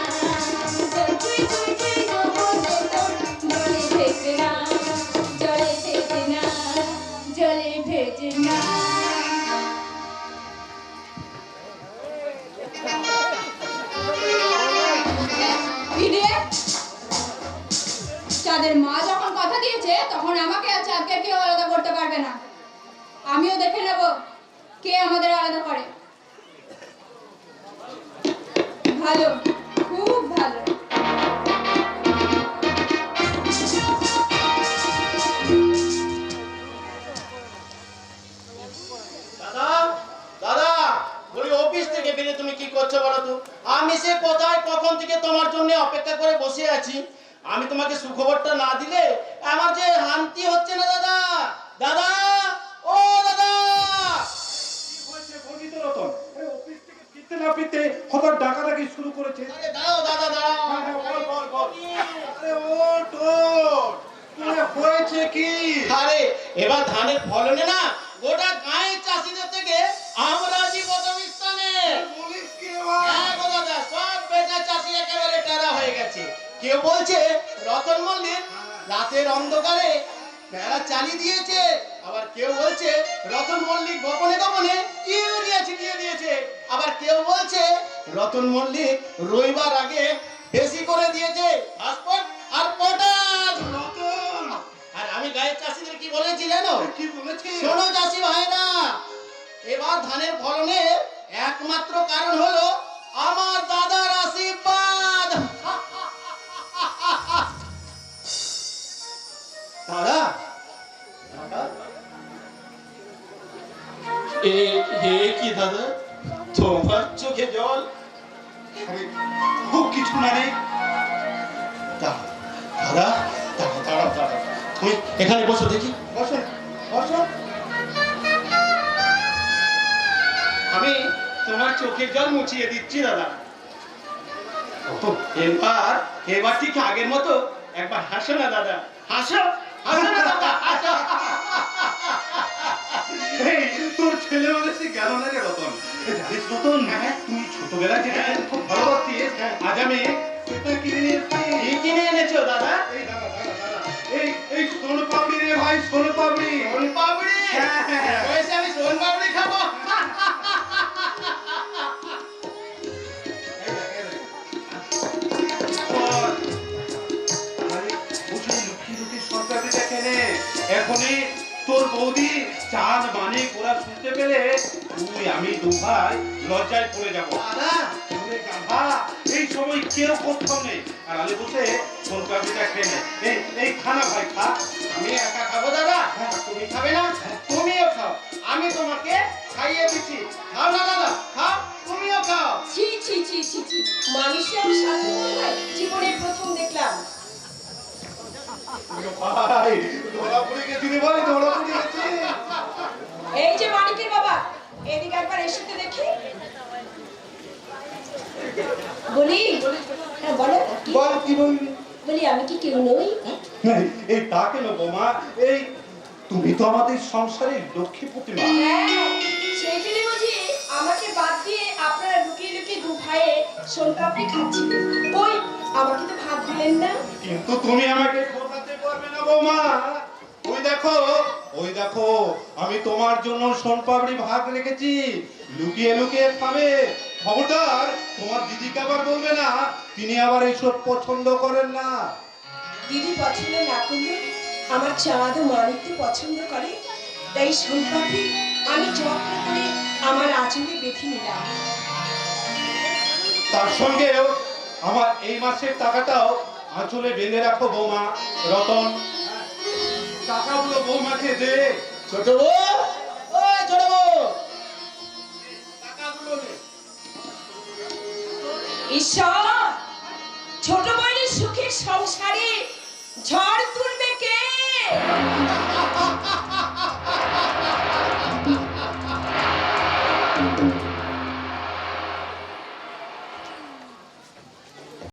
জল ছুঁই ছুঁই ছুঁই যৌবন যেত জলে ভেসে না, জলে ভেসে না, জলে ভেসে না। চাঁদের মা যখন কথা দিয়েছে তখন আমাকে আর চাঁদকে কেউ আলাদা করতে পারবে না। আমিও দেখে নেব কে আমাদের আলাদা করে। ভালো, খুব ভালো। দাদা দাদা বলি অফিস থেকে বেরিয়ে তুমি কি করছো বলো তো? আমি সে কোথায় কখন থেকে তোমার জন্য অপেক্ষা করে বসে আছি। আমি তোমাকে সুখবরটা না দিলে আমার যে শান্তি হচ্ছে না দাদা। দাদা, ও দাদা, কি হয়েছে বর্গিত রতন? এই অফিস থেকে ফিরতে না ফিরতে হঠাৎ ডাকাডাকি শুরু করেছে। আরে দাঁড়াও দাদা, দাঁড়াও। হ্যাঁ, হ্যাঁ, বল বল বল। আরে ওঠ ওঠ। হয়েছে কি? আরে এবার ধানের ফলনে না গোটা গায়ে চাষি চাষিদের থেকে আমরা আছি প্রথম স্থানে। বলিস কি রে ভাই? হ্যাঁ গো দাদা, সব বেটা চাষি একেবারে টেরা হয়ে গেছে। কেউ বলছে রতন মল্লিক রাতের অন্ধকারে বেড়া চালিয়ে দিয়েছে, আবার কেউ বলছে রতন মল্লিক গোপনে গোপনে ইউরিয়া ছিটিয়ে দিয়েছে, আবার কেউ বলছে রতন মল্লিক রবিবার আগে বেশি করে দিয়েছে ফসফেট আর পটাশ। রতন আর আমি গায়ের চাষিদের কি বলেছি জানো? কি বলেছিস? শোনো চাষি ভাইরা, এবার ধানের ফলনের একমাত্র কারণ হলো আমার দাদার আশীর্বাদ। দাদা, কি দাদা তোমার চোখে জল? আরে, খুব কিছু না রে। দাদা দাদা দাদা দাদা দাদা, তুমি এখানে বসো দেখি। বসো বসো। আমি তোমার চোখের জল মুছিয়ে দিচ্ছি দাদা। রতন, এবার ঠিক আগের মতো একবার হাসো না দাদা, হাসো হাসো না দাদা, হাসো। এই, তোর ছেলে বলেছে গেল না রে রতন। জানিস রতন, তুই ছোটবেলায় যেটা খুব ভালোবাসতিস, আজ আমি এটা কিনে নিয়ে এসেছি। কি কিনে এনেছো দাদা? এই দাদা দাদা দাদা, এই সোন পাপড়ি রে ভাই, সোন পাপড়ি। সোন পাপড়ি? হ্যাঁ, হ্যাঁ, হ্যাঁ। বয়সে আমি সোন পাপড়ি খাবো? এখনই তোর বৌদি চাঁদ মানে ওরা শুনতে পেলে তুই আমি দু ভাই লজ্জায় পড়ে যাবো। দাদা এই সময় কেউ কোথাও নেই, আর আলে বসে সোনকাপিটা খেয়ে নে। এই খানা ভাই খা। আমি একা খাবো দাদা? তুমি খাবে না? তুমিও খাও, আমি তোমাকে খাইয়ে দিচ্ছি। খাও না দাদা, খাও, তুমিও খাও। ছি ছি ছি ছি ছি, মানুষের সাথে হয় জীবনে প্রথম দেখলাম। ভাই ধরা পড়ে গেছি রে ভাই, ধরা পড়ে গেছি। এই যে মানিকের বাবা, এদিকে একবার এসে তো দেখি। বলি, হ্যাঁ বলো কি? বল কি বলবি? বলি আমি কি কেউ নই? এই তা কেন বৌমা, এই তুমি তো আমাদের সংসারের লক্ষ্মী প্রতিমা। হ্যাঁ, সেই জন্য বুঝি আমাকে বাদ দিয়ে আপনারা লুকিয়ে লুকিয়ে দু ভাইয়ে সোনপাপড়ি খাচ্ছিলেন। কই, আমাকে তো ভাত দিলেন না। কিন্তু তুমি আমাকে বোঝাতে পারবে না বৌমা। ওই দেখো আমি তোমার জন্য সোনপাপড়ি ভাগ রেখেছি, লুকিয়ে লুকিয়ে খাবে। খবরদার তোমার দিদিকে আবার বলবে না, তিনি আবার এইসব পছন্দ করেন না। দিদি পছন্দ না করলে আমার চাঁদ ও মানিক তো পছন্দ করে, তাই সোনপাপড়ি আমি যত্ন করে আমার আঁচলে বেঁধে নিলাম। তার সঙ্গেও আমার এই মাসের টাকাটাও আঁচলে বেঁধে রাখো বৌমা। রতন, টাকাগুলো বৌমাকে দে। ছোট বউ, ওই ছোট বউ, টাকাগুলো নে। ঈশ্বর, ছোট বউয়ের সুখের সংসারে ঝড় তুলবে কে?